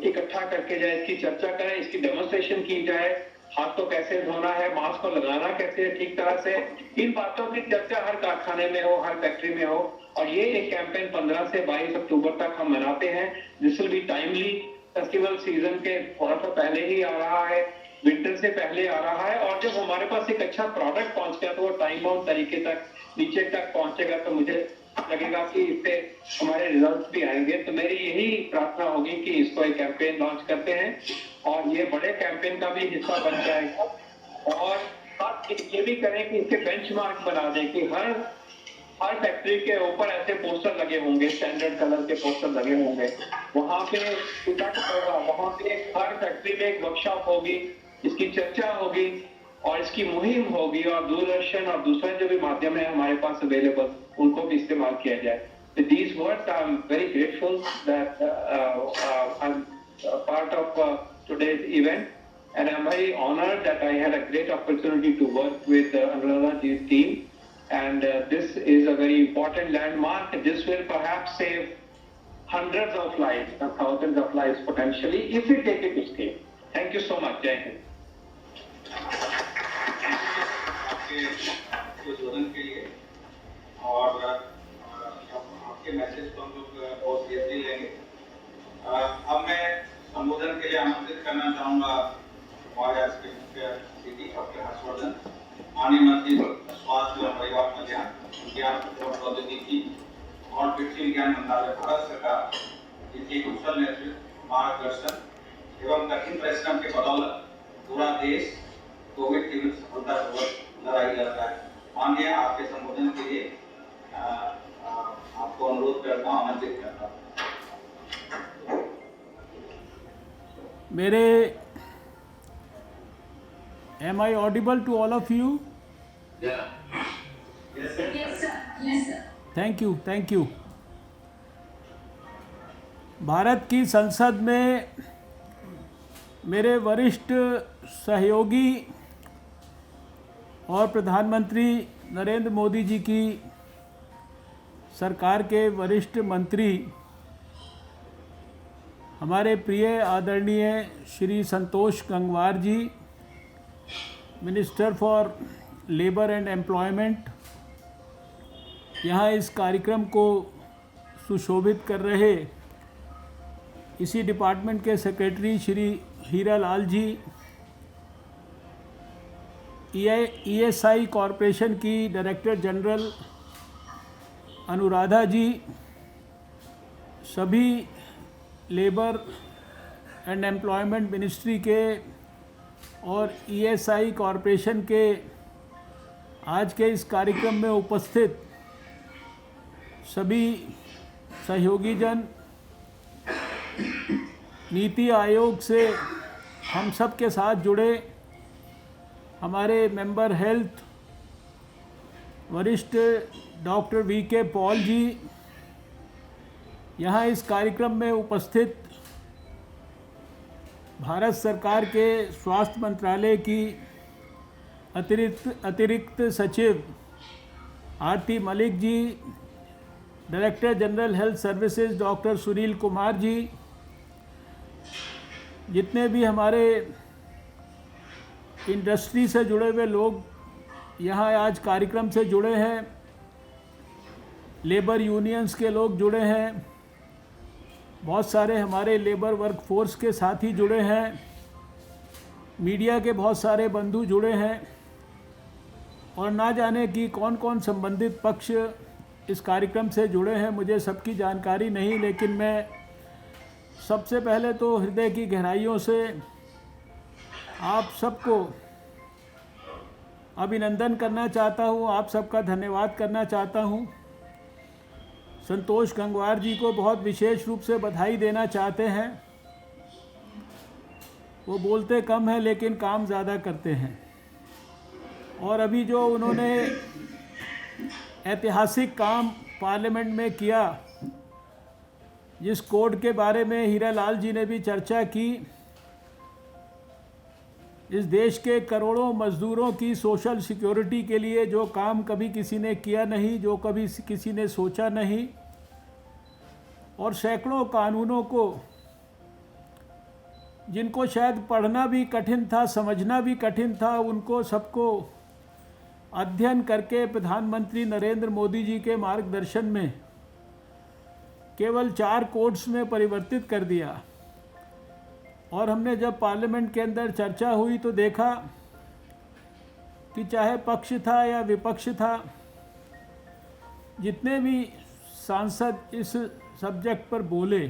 इकट्ठा करके जाए, इसकी चर्चा करें, इसकी डेमोन्स्ट्रेशन की जाए, हाथ को कैसे धोना है, मास्क को लगाना कैसे है ठीक तरह से, इन बातों की चर्चा हर कारखाने में हो, हर फैक्ट्री में हो। और ये एक कैंपेन 15 से 22 अक्टूबर तक हम मनाते हैं। This will be timely, festival season के थोड़ा सा पहले ही आ रहा है, विंटर से पहले आ रहा है और जब हमारे पास एक अच्छा प्रोडक्ट पहुंच गया तो वो टाइम बाउंड तरीके तक नीचे तक पहुंचेगा तो मुझे लगेगा कि इससे हमारे रिजल्ट्स भी आएंगे। तो मेरी यही प्रार्थना होगी कि इसको एक कैंपेन लॉन्च करते हैं और ये बड़े कैंपेन का भी हिस्सा बन जाएगा। और साथ ये भी करें कि इसके बेंचमार्क बना दें कि हर फैक्ट्री के ऊपर ऐसे पोस्टर लगे होंगे, स्टैंडर्ड कलर के पोस्टर लगे होंगे, वहां पे इकट्ठ होगा, वहां पे हर फैक्ट्री में एक वर्कशॉप होगी, इसकी चर्चा होगी और इसकी मुहिम होगी और दूरदर्शन और दूसरे जो भी माध्यम है हमारे पास अवेलेबल उनको भी इस्तेमाल किया जाए। With these words, I am very grateful that I'm part of today's event, and I'm very honored that I had a great opportunity to work with Anuradha's team. And this is a very important landmark. This will perhaps save hundreds of lives and thousands of lives potentially if we take it to scale. Thank you so much. Jai Hind. आपके उद्बोधन के लिए और आपके message को हम लोग बहुत सीरियसली लेंगे। अब मैं संबोधन के लिए आमंत्रित करना चाहूँगा हमारे आज के मुख्य अतिथि डॉक्टर हर्षवर्धन, माननीय मंत्री स्वास्थ्य और परिवार कल्याण, विज्ञान और प्रौद्योगिकी और कृषि विज्ञान मंत्रालय, भारत सरकार, जिनके कुशल नेतृत्व, मार्गदर्शन एवं कठिन परिश्रम के बदौलत पूरा देश कोविड के विरुद्ध सफलतापूर्वक लड़ाई लड़ रहा है। माननीय, आपके संबोधन के लिए आपको अनुरोध करता हूँ, आमंत्रित करता हूँ। मेरे Am I audible to all of you? Yes, sir. Yes, sir. Thank you. Bharat की संसद में मेरे वरिष्ठ सहयोगी और प्रधानमंत्री नरेंद्र मोदी जी की सरकार के वरिष्ठ मंत्री हमारे प्रिय आदरणीय Shri Santosh Gangwar ji, minister for labour and employment, यहाँ इस कार्यक्रम को सुशोभित कर रहे इसी डिपार्टमेंट के सेक्रेटरी श्री हीरालाल जी, ESI कॉरपोरेशन की डायरेक्टर जनरल अनुराधा जी, सभी लेबर एंड एम्प्लॉयमेंट मिनिस्ट्री के और ESI कॉरपोरेशन के आज के इस कार्यक्रम में उपस्थित सभी सहयोगी जन, नीति आयोग से हम सब के साथ जुड़े हमारे मेंबर हेल्थ वरिष्ठ डॉक्टर VK पॉल जी, यहाँ इस कार्यक्रम में उपस्थित भारत सरकार के स्वास्थ्य मंत्रालय की अतिरिक्त सचिव Aarti Malik ji, director general health services doctor Sunil Kumar ji, जितने भी हमारे इंडस्ट्री से जुड़े हुए लोग यहाँ आज कार्यक्रम से जुड़े हैं, लेबर यूनियंस के लोग जुड़े हैं, बहुत सारे हमारे लेबर वर्क फोर्स के साथी जुड़े हैं, मीडिया के बहुत सारे बंधु जुड़े हैं और ना जाने कि कौन कौन संबंधित पक्ष इस कार्यक्रम से जुड़े हैं, मुझे सबकी जानकारी नहीं, लेकिन मैं सबसे पहले तो हृदय की गहराइयों से आप सबको अभिनंदन करना चाहता हूँ, आप सबका धन्यवाद करना चाहता हूँ। संतोष गंगवार जी को बहुत विशेष रूप से बधाई देना चाहते हैं। वो बोलते कम हैं लेकिन काम ज़्यादा करते हैं, और अभी जो उन्होंने ऐतिहासिक काम पार्लियामेंट में किया, जिस कोड के बारे में हीरालाल जी ने भी चर्चा की, इस देश के करोड़ों मजदूरों की सोशल सिक्योरिटी के लिए जो काम कभी किसी ने किया नहीं, जो कभी किसी ने सोचा नहीं, और सैकड़ों कानूनों को जिनको शायद पढ़ना भी कठिन था, समझना भी कठिन था, उनको सबको अध्ययन करके प्रधानमंत्री नरेंद्र मोदी जी के मार्गदर्शन में केवल 4 कोड्स में परिवर्तित कर दिया। और हमने जब पार्लियामेंट के अंदर चर्चा हुई तो देखा कि चाहे पक्ष था या विपक्ष था, जितने भी सांसद इस सब्जेक्ट पर बोले,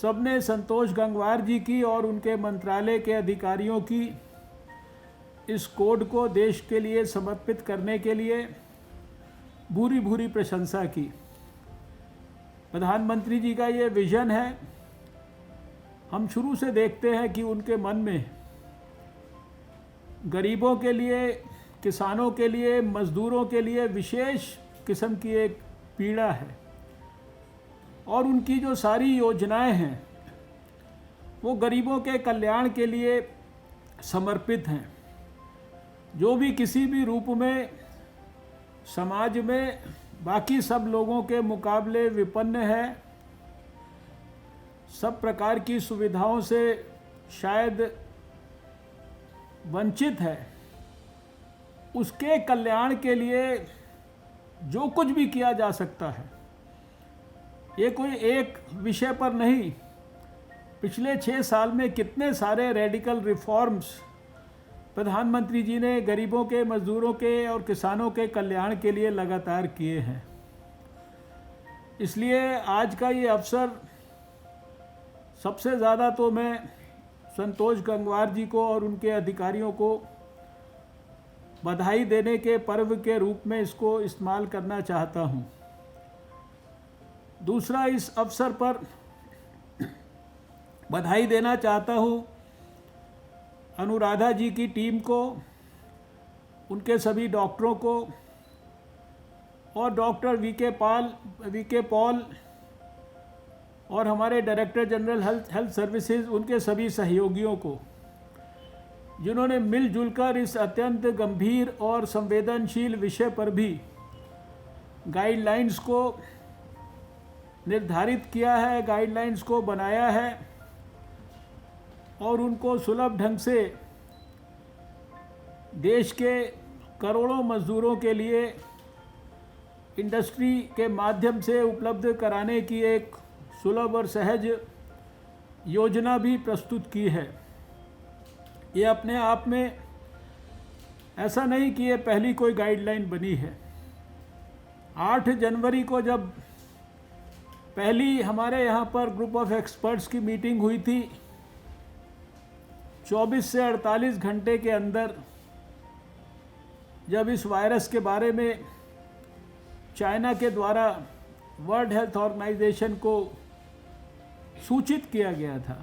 सबने संतोष गंगवार जी की और उनके मंत्रालय के अधिकारियों की इस कोड को देश के लिए समर्पित करने के लिए भूरी भूरी प्रशंसा की। प्रधानमंत्री जी का ये विज़न है। हम शुरू से देखते हैं कि उनके मन में गरीबों के लिए, किसानों के लिए, मज़दूरों के लिए विशेष किस्म की एक पीड़ा है, और उनकी जो सारी योजनाएं हैं वो गरीबों के कल्याण के लिए समर्पित हैं। जो भी किसी भी रूप में समाज में बाकी सब लोगों के मुकाबले विपन्न है, सब प्रकार की सुविधाओं से शायद वंचित है, उसके कल्याण के लिए जो कुछ भी किया जा सकता है। ये कोई एक विषय पर नहीं, पिछले 6 साल में कितने सारे रेडिकल रिफॉर्म्स प्रधानमंत्री जी ने गरीबों के, मजदूरों के और किसानों के कल्याण के लिए लगातार किए हैं। इसलिए आज का ये अवसर सबसे ज़्यादा तो मैं संतोष गंगवार जी को और उनके अधिकारियों को बधाई देने के पर्व के रूप में इसको इस्तेमाल करना चाहता हूँ। दूसरा, इस अवसर पर बधाई देना चाहता हूँ अनुराधा जी की टीम को, उनके सभी डॉक्टरों को, और डॉक्टर वीके पॉल और हमारे डायरेक्टर जनरल हेल्थ सर्विसेज, उनके सभी सहयोगियों को, जिन्होंने मिलजुल कर इस अत्यंत गंभीर और संवेदनशील विषय पर भी गाइडलाइंस को निर्धारित किया है, गाइडलाइंस को बनाया है और उनको सुलभ ढंग से देश के करोड़ों मजदूरों के लिए इंडस्ट्री के माध्यम से उपलब्ध कराने की एक सुलभ और सहज योजना भी प्रस्तुत की है। ये अपने आप में ऐसा नहीं कि ये पहली कोई गाइडलाइन बनी है। 8 जनवरी को जब पहली हमारे यहाँ पर ग्रुप ऑफ एक्सपर्ट्स की मीटिंग हुई थी, 24 से 48 घंटे के अंदर जब इस वायरस के बारे में चाइना के द्वारा वर्ल्ड हेल्थ ऑर्गेनाइजेशन को सूचित किया गया था,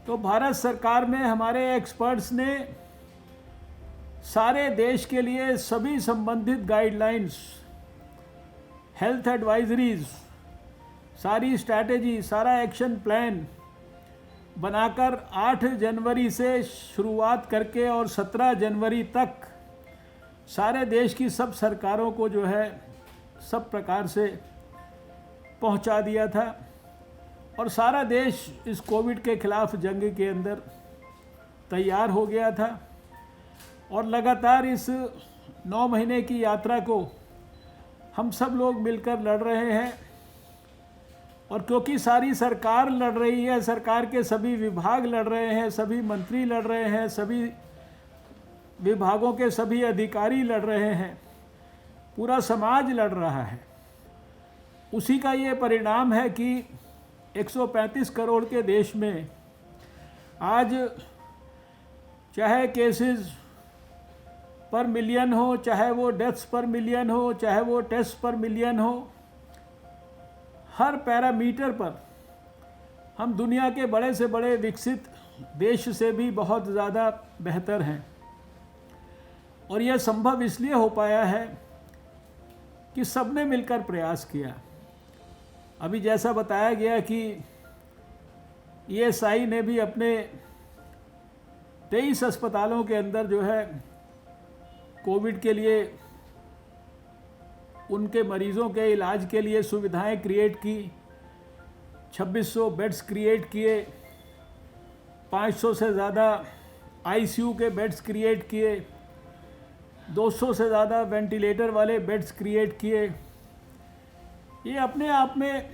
तो भारत सरकार में हमारे एक्सपर्ट्स ने सारे देश के लिए सभी संबंधित गाइडलाइंस, हेल्थ एडवाइजरीज, सारी स्ट्रैटेजी, सारा एक्शन प्लान बनाकर 8 जनवरी से शुरुआत करके और 17 जनवरी तक सारे देश की सब सरकारों को जो है सब प्रकार से पहुंचा दिया था, और सारा देश इस कोविड के खिलाफ जंग के अंदर तैयार हो गया था। और लगातार इस 9 महीने की यात्रा को हम सब लोग मिलकर लड़ रहे हैं, और क्योंकि सारी सरकार लड़ रही है, सरकार के सभी विभाग लड़ रहे हैं, सभी मंत्री लड़ रहे हैं, सभी विभागों के सभी अधिकारी लड़ रहे हैं, पूरा समाज लड़ रहा है, उसी का ये परिणाम है कि 135 करोड़ के देश में आज चाहे केसेस पर मिलियन हो, चाहे वो डेथ्स पर मिलियन हो, चाहे वो टेस्ट पर मिलियन हो, हर पैरामीटर पर हम दुनिया के बड़े से बड़े विकसित देश से भी बहुत ज़्यादा बेहतर हैं। और यह संभव इसलिए हो पाया है कि सबने मिलकर प्रयास किया। अभी जैसा बताया गया कि ESI ने भी अपने 23 अस्पतालों के अंदर जो है कोविड के लिए उनके मरीज़ों के इलाज के लिए सुविधाएं क्रिएट की, 2600 बेड्स क्रिएट किए, 500 से ज़्यादा ICU के बेड्स क्रिएट किए, 200 से ज़्यादा वेंटिलेटर वाले बेड्स क्रिएट किए। ये अपने आप में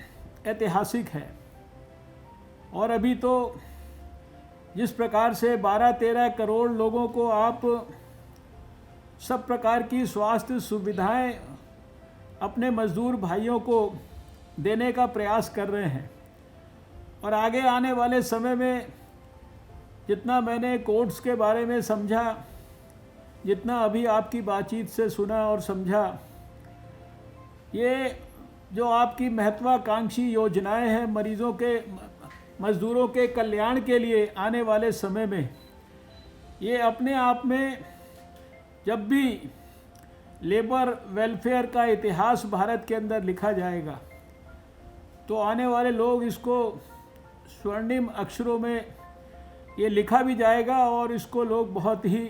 ऐतिहासिक है। और अभी तो जिस प्रकार से 12-13 करोड़ लोगों को आप सब प्रकार की स्वास्थ्य सुविधाएं अपने मज़दूर भाइयों को देने का प्रयास कर रहे हैं, और आगे आने वाले समय में जितना मैंने कोर्ट्स के बारे में समझा, जितना अभी आपकी बातचीत से सुना और समझा, ये जो आपकी महत्वाकांक्षी योजनाएं हैं मरीज़ों के, मज़दूरों के कल्याण के लिए आने वाले समय में, ये अपने आप में जब भी लेबर वेलफेयर का इतिहास भारत के अंदर लिखा जाएगा तो आने वाले लोग इसको स्वर्णिम अक्षरों में ये लिखा भी जाएगा और इसको लोग बहुत ही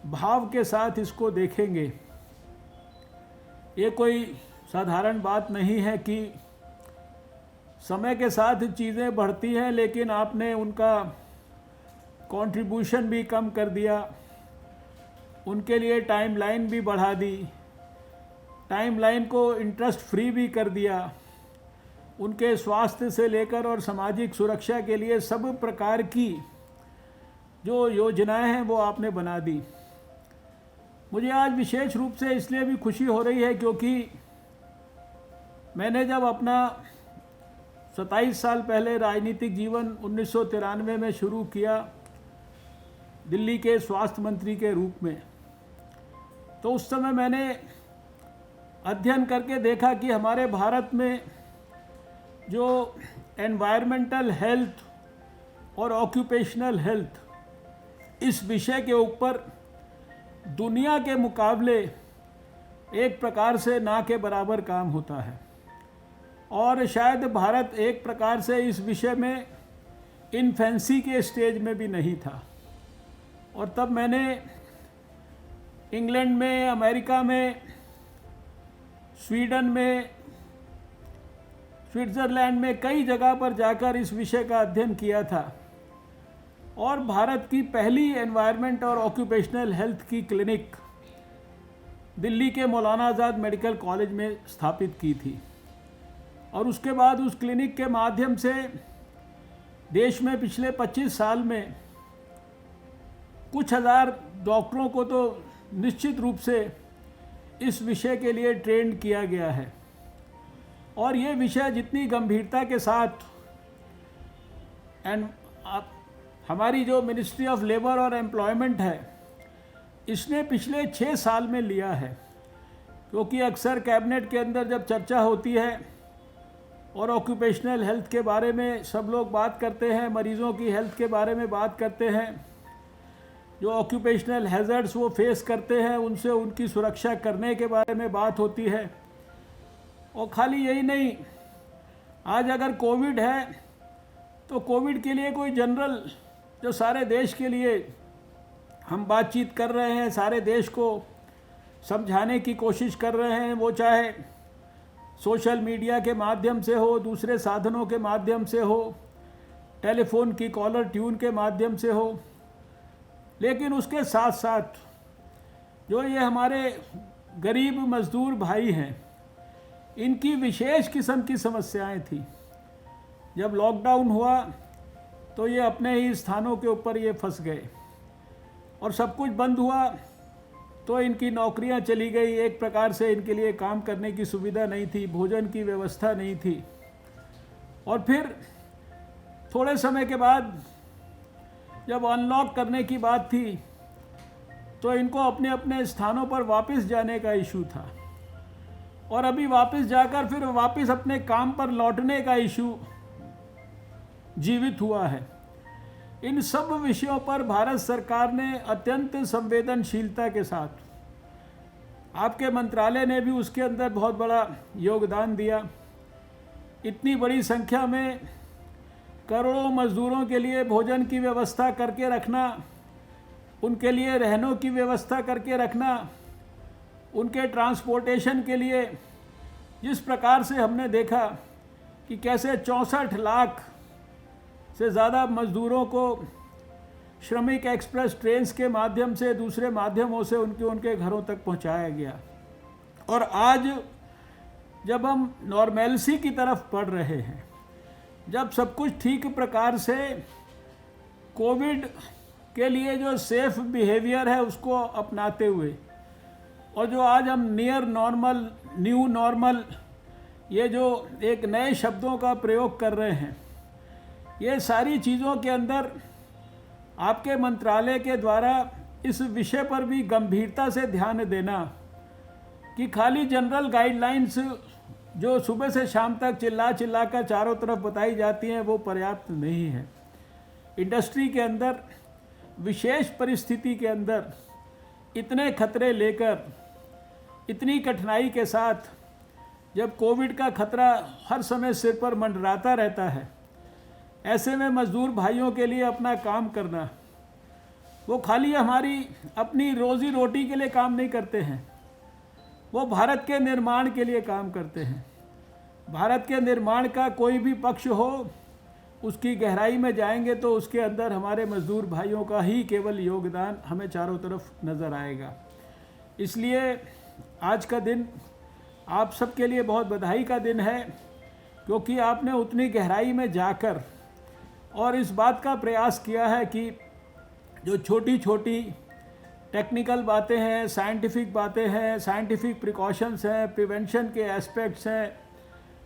भाव के साथ इसको देखेंगे। ये कोई साधारण बात नहीं है कि समय के साथ चीज़ें बढ़ती हैं, लेकिन आपने उनका कंट्रीब्यूशन भी कम कर दिया, उनके लिए टाइमलाइन भी बढ़ा दी, टाइमलाइन को इंटरेस्ट फ्री भी कर दिया, उनके स्वास्थ्य से लेकर और सामाजिक सुरक्षा के लिए सब प्रकार की जो योजनाएं हैं वो आपने बना दी। मुझे आज विशेष रूप से इसलिए भी खुशी हो रही है क्योंकि मैंने जब अपना 27 साल पहले राजनीतिक जीवन 1993 में शुरू किया दिल्ली के स्वास्थ्य मंत्री के रूप में, तो उस समय मैंने अध्ययन करके देखा कि हमारे भारत में जो एनवायरमेंटल हेल्थ और ऑक्यूपेशनल हेल्थ इस विषय के ऊपर दुनिया के मुकाबले एक प्रकार से ना के बराबर काम होता है, और शायद भारत एक प्रकार से इस विषय में इन्फेंसी के स्टेज में भी नहीं था। और तब मैंने इंग्लैंड में, अमेरिका में, स्वीडन में, स्विट्ज़रलैंड में कई जगह पर जाकर इस विषय का अध्ययन किया था, और भारत की पहली एनवायरनमेंट और ऑक्यूपेशनल हेल्थ की क्लिनिक दिल्ली के मौलाना आज़ाद मेडिकल कॉलेज में स्थापित की थी। और उसके बाद उस क्लिनिक के माध्यम से देश में पिछले 25 साल में कुछ हज़ार डॉक्टरों को तो निश्चित रूप से इस विषय के लिए ट्रेंड किया गया है। और ये विषय जितनी गंभीरता के साथ हमारी जो मिनिस्ट्री ऑफ लेबर और एम्प्लॉयमेंट है इसने पिछले 6 साल में लिया है, क्योंकि अक्सर कैबिनेट के अंदर जब चर्चा होती है और ऑक्यूपेशनल हेल्थ के बारे में सब लोग बात करते हैं, मरीज़ों की हेल्थ के बारे में बात करते हैं, जो ऑक्यूपेशनल हैज़र्ड्स वो फेस करते हैं उनसे उनकी सुरक्षा करने के बारे में बात होती है। और खाली यही नहीं, आज अगर कोविड है तो कोविड के लिए कोई जनरल जो सारे देश के लिए हम बातचीत कर रहे हैं, सारे देश को समझाने की कोशिश कर रहे हैं, वो चाहे सोशल मीडिया के माध्यम से हो, दूसरे साधनों के माध्यम से हो, टेलीफोन की कॉलर ट्यून के माध्यम से हो, लेकिन उसके साथ साथ जो ये हमारे गरीब मज़दूर भाई हैं इनकी विशेष किस्म की समस्याएं थी। जब लॉकडाउन हुआ तो ये अपने ही स्थानों के ऊपर ये फंस गए और सब कुछ बंद हुआ तो इनकी नौकरियां चली गई, एक प्रकार से इनके लिए काम करने की सुविधा नहीं थी, भोजन की व्यवस्था नहीं थी। और फिर थोड़े समय के बाद जब अनलॉक करने की बात थी तो इनको अपने अपने स्थानों पर वापस जाने का इशू था, और अभी वापस जाकर फिर वापस अपने काम पर लौटने का इशू जीवित हुआ है। इन सब विषयों पर भारत सरकार ने अत्यंत संवेदनशीलता के साथ, आपके मंत्रालय ने भी उसके अंदर बहुत बड़ा योगदान दिया। इतनी बड़ी संख्या में करोड़ों मजदूरों के लिए भोजन की व्यवस्था करके रखना, उनके लिए रहनों की व्यवस्था करके रखना, उनके ट्रांसपोर्टेशन के लिए जिस प्रकार से हमने देखा कि कैसे 64 लाख से ज़्यादा मज़दूरों को श्रमिक एक्सप्रेस ट्रेन्स के माध्यम से, दूसरे माध्यमों से उनके घरों तक पहुंचाया गया। और आज जब हम नॉर्मेलिटी की तरफ बढ़ रहे हैं, जब सब कुछ ठीक प्रकार से कोविड के लिए जो सेफ बिहेवियर है उसको अपनाते हुए, और जो आज हम नियर नॉर्मल, न्यू नॉर्मल, ये जो एक नए शब्दों का प्रयोग कर रहे हैं, ये सारी चीज़ों के अंदर आपके मंत्रालय के द्वारा इस विषय पर भी गंभीरता से ध्यान देना कि खाली जनरल गाइडलाइंस जो सुबह से शाम तक चिल्ला कर चारों तरफ बताई जाती हैं वो पर्याप्त नहीं है। इंडस्ट्री के अंदर विशेष परिस्थिति के अंदर इतने खतरे लेकर, इतनी कठिनाई के साथ, जब कोविड का खतरा हर समय सिर पर मंडराता रहता है, ऐसे में मज़दूर भाइयों के लिए अपना काम करना, वो खाली हमारी अपनी रोज़ी रोटी के लिए काम नहीं करते हैं, वो भारत के निर्माण के लिए काम करते हैं। भारत के निर्माण का कोई भी पक्ष हो, उसकी गहराई में जाएंगे तो उसके अंदर हमारे मज़दूर भाइयों का ही केवल योगदान हमें चारों तरफ नज़र आएगा। इसलिए आज का दिन आप सबके लिए बहुत बधाई का दिन है, क्योंकि आपने उतनी गहराई में जाकर और इस बात का प्रयास किया है कि जो छोटी छोटी टेक्निकल बातें हैं, साइंटिफिक बातें हैं, साइंटिफिक प्रिकॉशंस हैं, प्रिवेंशन के एस्पेक्ट्स हैं,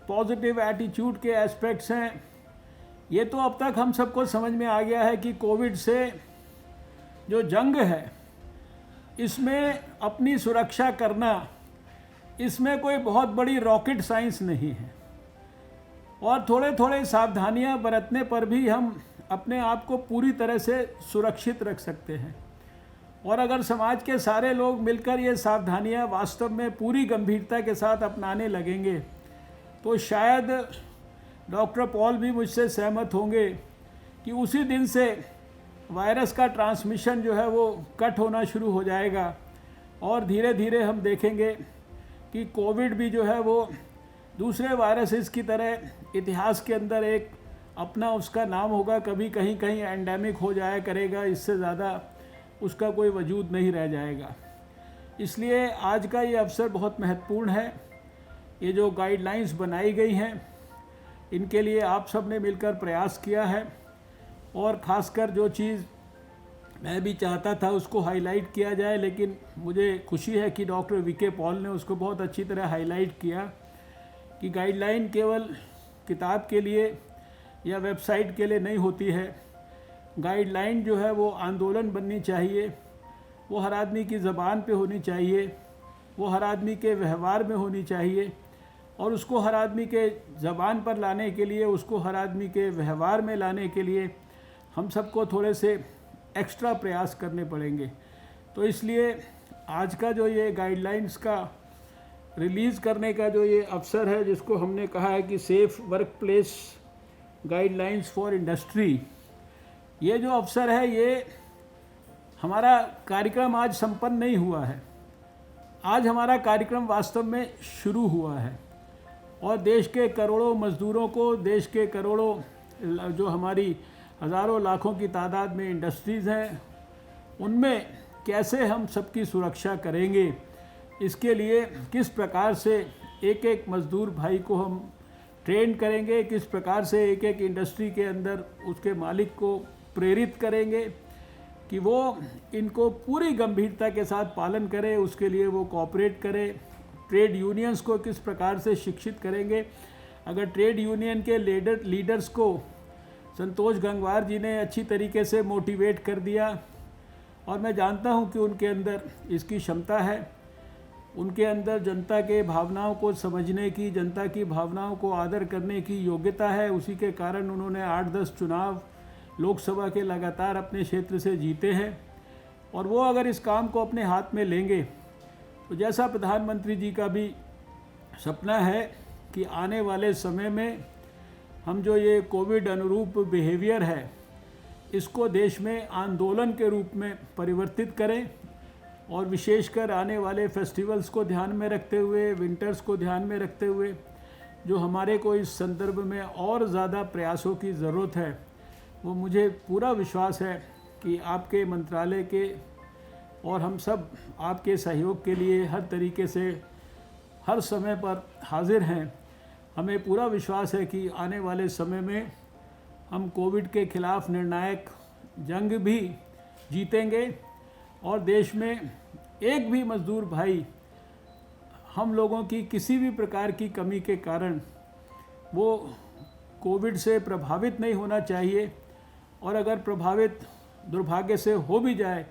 पॉजिटिव एटीट्यूड के एस्पेक्ट्स हैं, ये तो अब तक हम सबको समझ में आ गया है कि कोविड से जो जंग है इसमें अपनी सुरक्षा करना, इसमें कोई बहुत बड़ी रॉकेट साइंस नहीं है, और थोड़े थोड़े सावधानियां बरतने पर भी हम अपने आप को पूरी तरह से सुरक्षित रख सकते हैं। और अगर समाज के सारे लोग मिलकर ये सावधानियां वास्तव में पूरी गंभीरता के साथ अपनाने लगेंगे तो शायद डॉक्टर पॉल भी मुझसे सहमत होंगे कि उसी दिन से वायरस का ट्रांसमिशन जो है वो कट होना शुरू हो जाएगा, और धीरे धीरे हम देखेंगे कि कोविड भी जो है वो दूसरे वायरसेस की तरह इतिहास के अंदर एक अपना उसका नाम होगा, कभी कहीं कहीं एंडेमिक हो जाया करेगा, इससे ज़्यादा उसका कोई वजूद नहीं रह जाएगा। इसलिए आज का ये अवसर बहुत महत्वपूर्ण है। ये जो गाइडलाइंस बनाई गई हैं इनके लिए आप सब ने मिलकर प्रयास किया है, और ख़ासकर जो चीज़ मैं भी चाहता था उसको हाईलाइट किया जाए, लेकिन मुझे खुशी है कि डॉक्टर वीके पॉल ने उसको बहुत अच्छी तरह हाईलाइट किया कि गाइडलाइन केवल किताब के लिए या वेबसाइट के लिए नहीं होती है। गाइडलाइन जो है वो आंदोलन बननी चाहिए, वो हर आदमी की ज़बान पे होनी चाहिए, वो हर आदमी के व्यवहार में होनी चाहिए, और उसको हर आदमी के ज़बान पर लाने के लिए, उसको हर आदमी के व्यवहार में लाने के लिए हम सबको थोड़े से एक्स्ट्रा प्रयास करने पड़ेंगे। तो इसलिए आज का जो ये गाइडलाइंस का रिलीज़ करने का जो ये अवसर है, जिसको हमने कहा है कि safe work place guidelines for industry, ये जो अवसर है, ये हमारा कार्यक्रम आज संपन्न नहीं हुआ है। आज हमारा कार्यक्रम वास्तव में शुरू हुआ है, और देश के करोड़ों मज़दूरों को, देश के करोड़ों जो हमारी हज़ारों लाखों की तादाद में इंडस्ट्रीज़ हैं, उनमें कैसे हम सबकी सुरक्षा करेंगे, इसके लिए किस प्रकार से एक एक मज़दूर भाई को हम ट्रेन करेंगे, किस प्रकार से एक एक इंडस्ट्री के अंदर उसके मालिक को प्रेरित करेंगे कि वो इनको पूरी गंभीरता के साथ पालन करे, उसके लिए वो कोऑपरेट करे। ट्रेड यूनियंस को किस प्रकार से शिक्षित करेंगे। अगर ट्रेड यूनियन के लीडर्स को संतोष गंगवार जी ने अच्छी तरीके से मोटिवेट कर दिया और मैं जानता हूं कि उनके अंदर इसकी क्षमता है, उनके अंदर जनता के भावनाओं को समझने की, जनता की भावनाओं को आदर करने की योग्यता है। उसी के कारण उन्होंने 8-10 चुनाव लोकसभा के लगातार अपने क्षेत्र से जीते हैं और वो अगर इस काम को अपने हाथ में लेंगे तो जैसा प्रधानमंत्री जी का भी सपना है कि आने वाले समय में हम जो ये कोविड अनुरूप बिहेवियर है इसको देश में आंदोलन के रूप में परिवर्तित करें और विशेषकर आने वाले फेस्टिवल्स को ध्यान में रखते हुए, विंटर्स को ध्यान में रखते हुए जो हमारे को इस संदर्भ में और ज़्यादा प्रयासों की ज़रूरत है, वो मुझे पूरा विश्वास है कि आपके मंत्रालय के और हम सब आपके सहयोग के लिए हर तरीके से हर समय पर हाजिर हैं। हमें पूरा विश्वास है कि आने वाले समय में हम कोविड के खिलाफ निर्णायक जंग भी जीतेंगे और देश में एक भी मजदूर भाई हम लोगों की किसी भी प्रकार की कमी के कारण वो कोविड से प्रभावित नहीं होना चाहिए और अगर प्रभावित दुर्भाग्य से हो भी जाए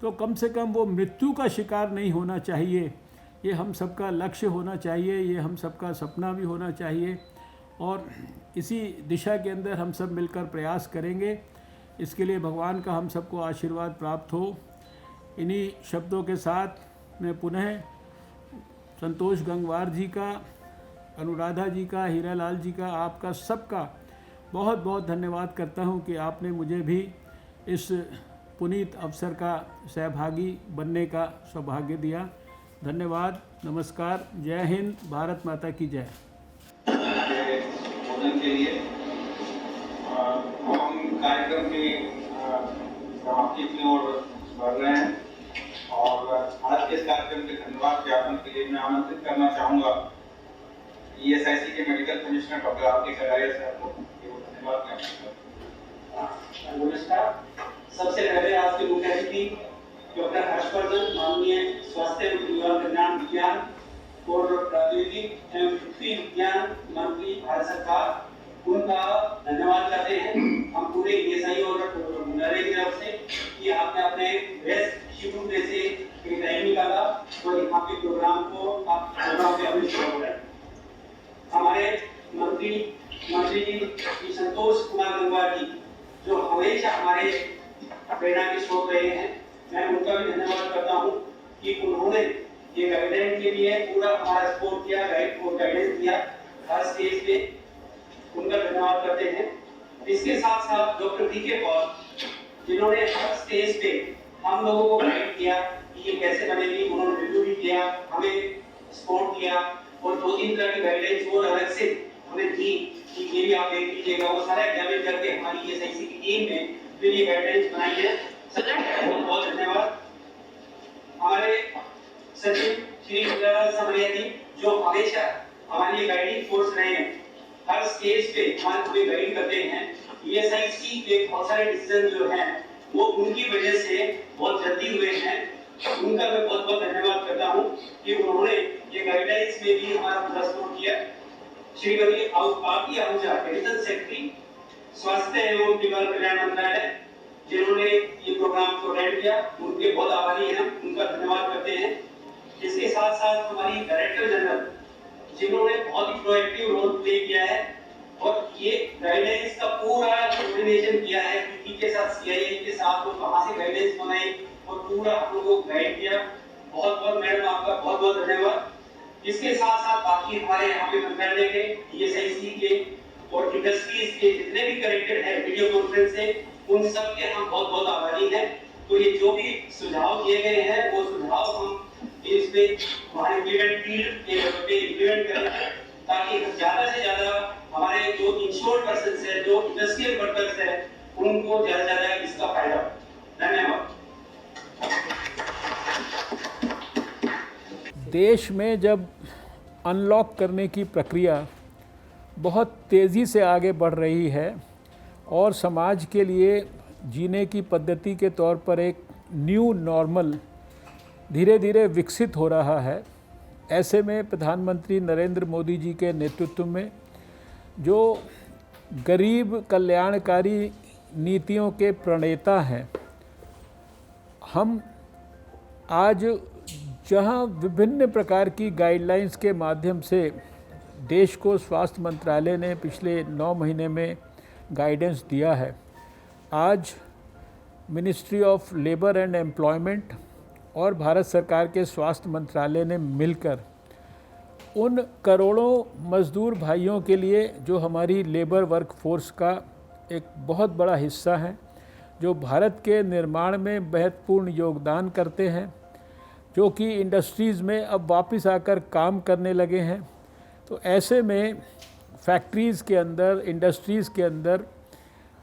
तो कम से कम वो मृत्यु का शिकार नहीं होना चाहिए। ये हम सबका लक्ष्य होना चाहिए, ये हम सबका सपना भी होना चाहिए और इसी दिशा के अंदर हम सब मिलकर प्रयास करेंगे। इसके लिए भगवान का हम सबको आशीर्वाद प्राप्त हो। इन्हीं शब्दों के साथ मैं पुनः संतोष गंगवार जी का, अनुराधा जी का, हीरालाल जी का, आपका सबका बहुत बहुत धन्यवाद करता हूं कि आपने मुझे भी इस पुनीत अवसर का सहभागी बनने का सौभाग्य दिया। धन्यवाद, नमस्कार, जय हिंद, भारत माता की जय। भोजन के लिए हम कार्यक्रम की समाप्ति की ओर बढ़ रहे हैं और आज के इस कार्यक्रम के धन्यवाद ज्ञापन के लिए मैं आमंत्रित करना चाहूँगा ESIC के medical commissioner doctor R K Kataria साहब को धन्यवाद ज्ञापन। नमस्कार, सबसे पहले आज के मुख्य अतिथि डॉक्टर हर्षवर्धन, माननीय स्वास्थ्य एवं परिवार कल्याण विज्ञान और प्राद्योगिक एवं पृथ्वी विज्ञान मंत्री भारत सरकार, उनका धन्यवाद करते हैं हम पूरे ESI और मुंडारे की तरफ से कि आपने अपने बेस्ट शेड्यूल में से एक टाइम निकाला और यहाँ के प्रोग्राम को आप प्रोग्राम पे अभी शुरू हो रहे हैं। हमारे मंत्री जी श्री संतोष कुमार गंगवार जी जो हमेशा हमारे प्रेरणा के स्रोत रहे हैं, मैं उनका भी धन्यवाद करता हूँ कि उन्होंने ये गाइडेंस के लिए पूरा हमारा सपोर्ट किया, गाइडेंस दिया हर स्टेज पे, उनका धन्यवाद करते हैं। इसके साथ साथ डॉक्टर VK पॉल जिन्होंने हर स्टेज पे हम लोगों को गाइड किया कि ये कैसे बनेगी, उन्होंने रिव्यू भी किया, हमें सपोर्ट किया और 2-3 तरह की गाइडेंस वो अलग से हमें दी कि ये भी आप देख लीजिएगा। वो सारा एग्जामिन करके हमारी ESIC की टीम ने फिर ये गाइडेंस बनाई है। बहुत बहुत धन्यवाद। हमारे सचिव श्री हीरालाल समरिया जी जो हमेशा हमारे लिए गाइडिंग फोर्स रहे हैं, हर स्टेज पे हमारे को गाइड करते हैं। ESIC के बहुत सारे डिसीजन जो हैं वो उनकी वजह से बहुत जल्दी हुए हैं, उनका मैं बहुत बहुत धन्यवाद करता हूँ कि उन्होंने ये गाइडलाइंस में भी हमारा पूरा सपोर्ट किया। श्रीमती आरती आहूजा, एडिशनल सेक्रेटरी स्वास्थ्य एवं परिवार कल्याण मंत्रालय, जिन्होंने ये प्रोग्राम को रेड किया, उनके बहुत आभारी हैं, उनका धन्यवाद करते हैं। इसके साथ साथ हमारी डायरेक्टर जनरल जिन्होंने बहुत ही प्रोएक्टिव रोल प्ले किया है और ये गाइडेंस का पूरा कोऑर्डिनेशन किया है, पीटी के साथ CII के साथ वो कहां से गाइडेंस बनाई और पूरा हम लोगों को गाइड किया। बहुत बहुत मैडम आपका बहुत बहुत धन्यवाद। इसके साथ साथ बाकी हमारे यहाँ पे मंत्रालय के, ESIC के और इंडस्ट्रीज के जितने भी कनेक्टेड है वीडियो कॉन्फ्रेंस से, उन सब के हम बहुत बहुत आभारी हैं। तो ये जो भी सुझाव दिए गए हैं वो सुझाव हम इस पे हमारे इम्प्लीमेंट फील्ड के लेवल पे इम्प्लीमेंट करें ताकि ज्यादा से ज्यादा हमारे जो इंश्योर्ड पर्सन्स है, जो इंडस्ट्रियल वर्कर्स है, उनको ज्यादा से ज्यादा इसका फायदा हो। धन्यवाद। देश में जब अनलॉक करने की प्रक्रिया बहुत तेज़ी से आगे बढ़ रही है और समाज के लिए जीने की पद्धति के तौर पर एक न्यू नॉर्मल धीरे धीरे विकसित हो रहा है, ऐसे में प्रधानमंत्री नरेंद्र मोदी जी के नेतृत्व में जो गरीब कल्याणकारी नीतियों के प्रणेता हैं। हम आज जहां विभिन्न प्रकार की गाइडलाइंस के माध्यम से देश को स्वास्थ्य मंत्रालय ने पिछले 9 महीने में गाइडेंस दिया है, आज ministry of labour and employment और भारत सरकार के स्वास्थ्य मंत्रालय ने मिलकर उन करोड़ों मज़दूर भाइयों के लिए जो हमारी लेबर वर्क फोर्स का एक बहुत बड़ा हिस्सा हैं, जो भारत के निर्माण में महत्वपूर्ण योगदान करते हैं, जो कि इंडस्ट्रीज़ में अब वापस आकर काम करने लगे हैं, तो ऐसे में फैक्ट्रीज़ के अंदर, इंडस्ट्रीज़ के अंदर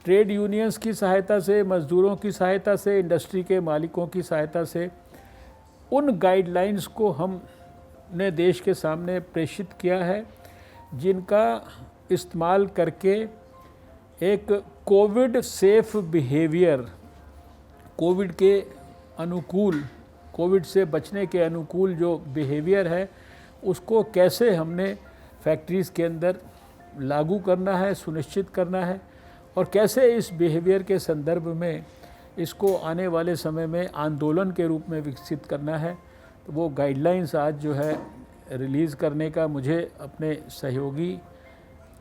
ट्रेड यूनियंस की सहायता से, मज़दूरों की सहायता से, इंडस्ट्री के मालिकों की सहायता से उन गाइडलाइंस को हमने देश के सामने प्रेषित किया है, जिनका इस्तेमाल करके एक कोविड सेफ बिहेवियर, कोविड के अनुकूल, कोविड से बचने के अनुकूल जो बिहेवियर है उसको कैसे हमने फैक्ट्रीज़ के अंदर लागू करना है, सुनिश्चित करना है, और कैसे इस बिहेवियर के संदर्भ में इसको आने वाले समय में आंदोलन के रूप में विकसित करना है। तो वो गाइडलाइंस आज जो है रिलीज़ करने का मुझे अपने सहयोगी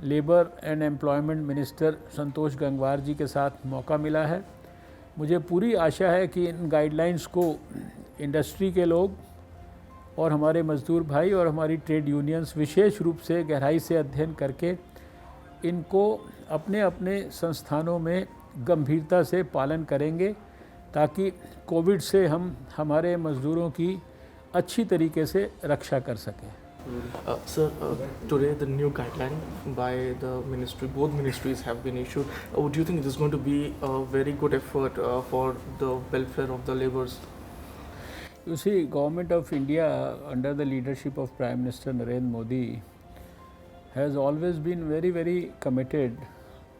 लेबर एंड एम्प्लॉयमेंट मिनिस्टर संतोष गंगवार जी के साथ मौका मिला है। मुझे पूरी आशा है कि इन गाइडलाइंस को इंडस्ट्री के लोग और हमारे मज़दूर भाई और हमारी ट्रेड यूनियंस विशेष रूप से गहराई से अध्ययन करके इनको अपने अपने संस्थानों में गंभीरता से पालन करेंगे, ताकि कोविड से हम हमारे मज़दूरों की अच्छी तरीके से रक्षा कर सकें। Sir, today the new guideline by the ministry, both ministries have been issued. Do you think it is going to be a very good effort for the welfare of the laborers? You see, Government of India under the leadership of Prime Minister Narendra Modi has always been very, very committed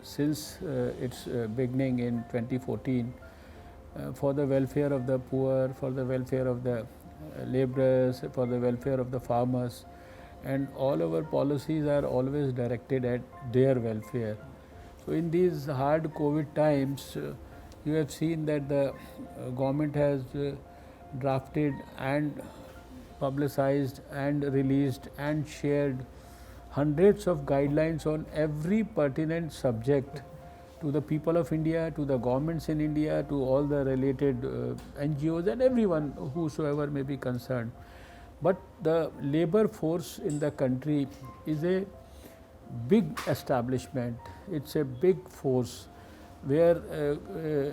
since its beginning in 2014 for the welfare of the poor, for the welfare of the laborers, for the welfare of the farmers, and all our policies are always directed at their welfare. So in these hard COVID times, you have seen that the government has drafted and publicized and released and shared hundreds of guidelines on every pertinent subject to the people of India, to the governments in India, to all the related NGOs and everyone whosoever may be concerned. But the labor force in the country is a big establishment, it's a big force where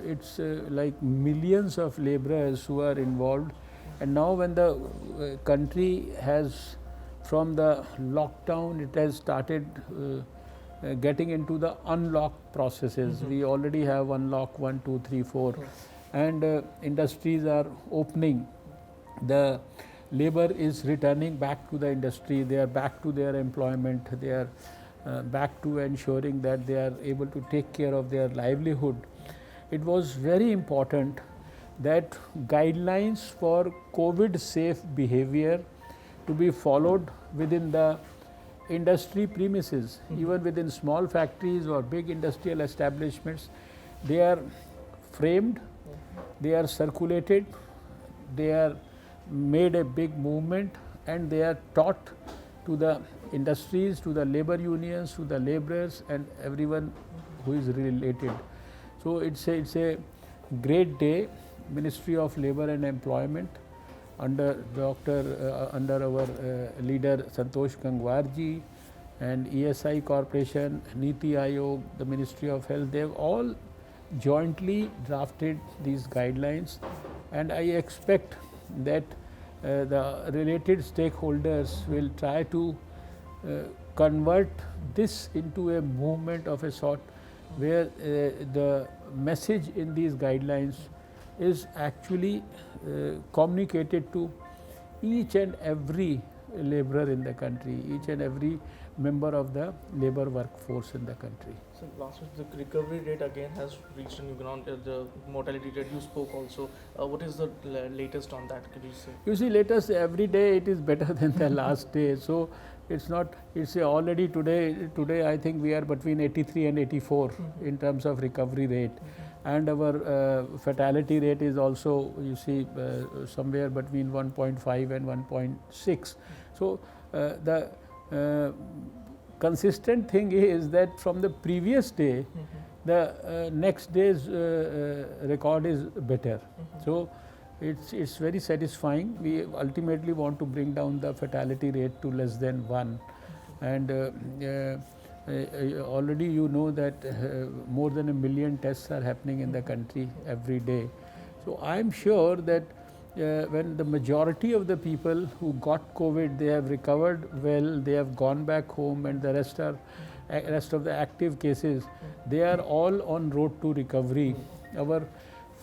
it's like millions of laborers who are involved. And now when the country has, from the lockdown, it has started getting into the unlock processes. We already have unlock 1, 2, 3, 4 and industries are opening. The labor is returning back to the industry, they are back to their employment, they are back to ensuring that they are able to take care of their livelihood. It was very important that guidelines for COVID safe behavior to be followed within the industry premises, even within small factories or big industrial establishments. They are framed, they are circulated, they are made a big movement, and they are taught to the industries, to the labor unions, to the laborers and everyone who is related. So it's a great day. Ministry of Labor and Employment under under our leader Santosh Gangwar ji and ESI Corporation, Niti Aayog, the Ministry of Health, they have all jointly drafted these guidelines, and I expect that the related stakeholders will try to convert this into a movement of a sort where the message in these guidelines is actually communicated to each and every laborer in the country, each and every member of the labor workforce in the country. So last week, the recovery rate again has reached a new ground. The mortality rate you spoke also. What is the latest on that? Could you say? You see, latest every day it is better than the last day. So it's not. It's already today. Today I think we are between 83 and 84 in terms of recovery rate, and our fatality rate is also, you see, somewhere between 1.5 and 1.6. So the consistent thing is that from the previous day, the next day's record is better. So it's very satisfying. We ultimately want to bring down the fatality rate to less than 1, and already you know that more than 1 million tests are happening in the country every day. So I'm sure that when the majority of the people who got COVID, they have recovered well, they have gone back home, and the rest of the active cases, they are all on road to recovery. Our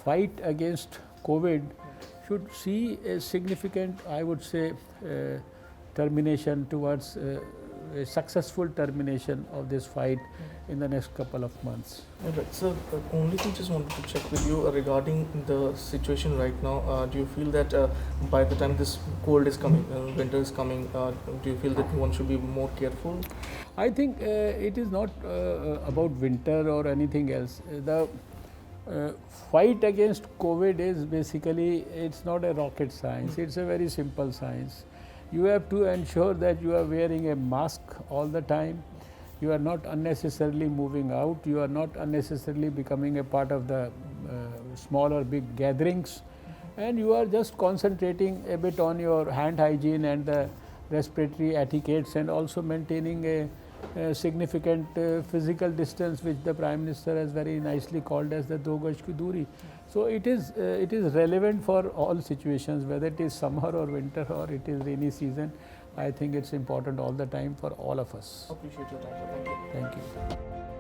fight against COVID should see a significant, I would say, termination towards a successful termination of this fight in the next couple of months. Alright, so the only thing just wanted to check with you regarding the situation right now. Do you feel that by the time this cold is coming, winter is coming, do you feel that one should be more careful? I think it is not about winter or anything else. The fight against COVID is basically, it's not a rocket science, it's a very simple science. You have to ensure that you are wearing a mask all the time, you are not unnecessarily moving out, you are not unnecessarily becoming a part of the small or big gatherings, and you are just concentrating a bit on your hand hygiene and the respiratory etiquettes, and also maintaining a significant physical distance, which the Prime Minister has very nicely called as the 2 gaj ki duri. So it is relevant for all situations, whether it is summer or winter or it is rainy season. I think it's important all the time for all of us. Appreciate your time, sir. Thank you. Thank you.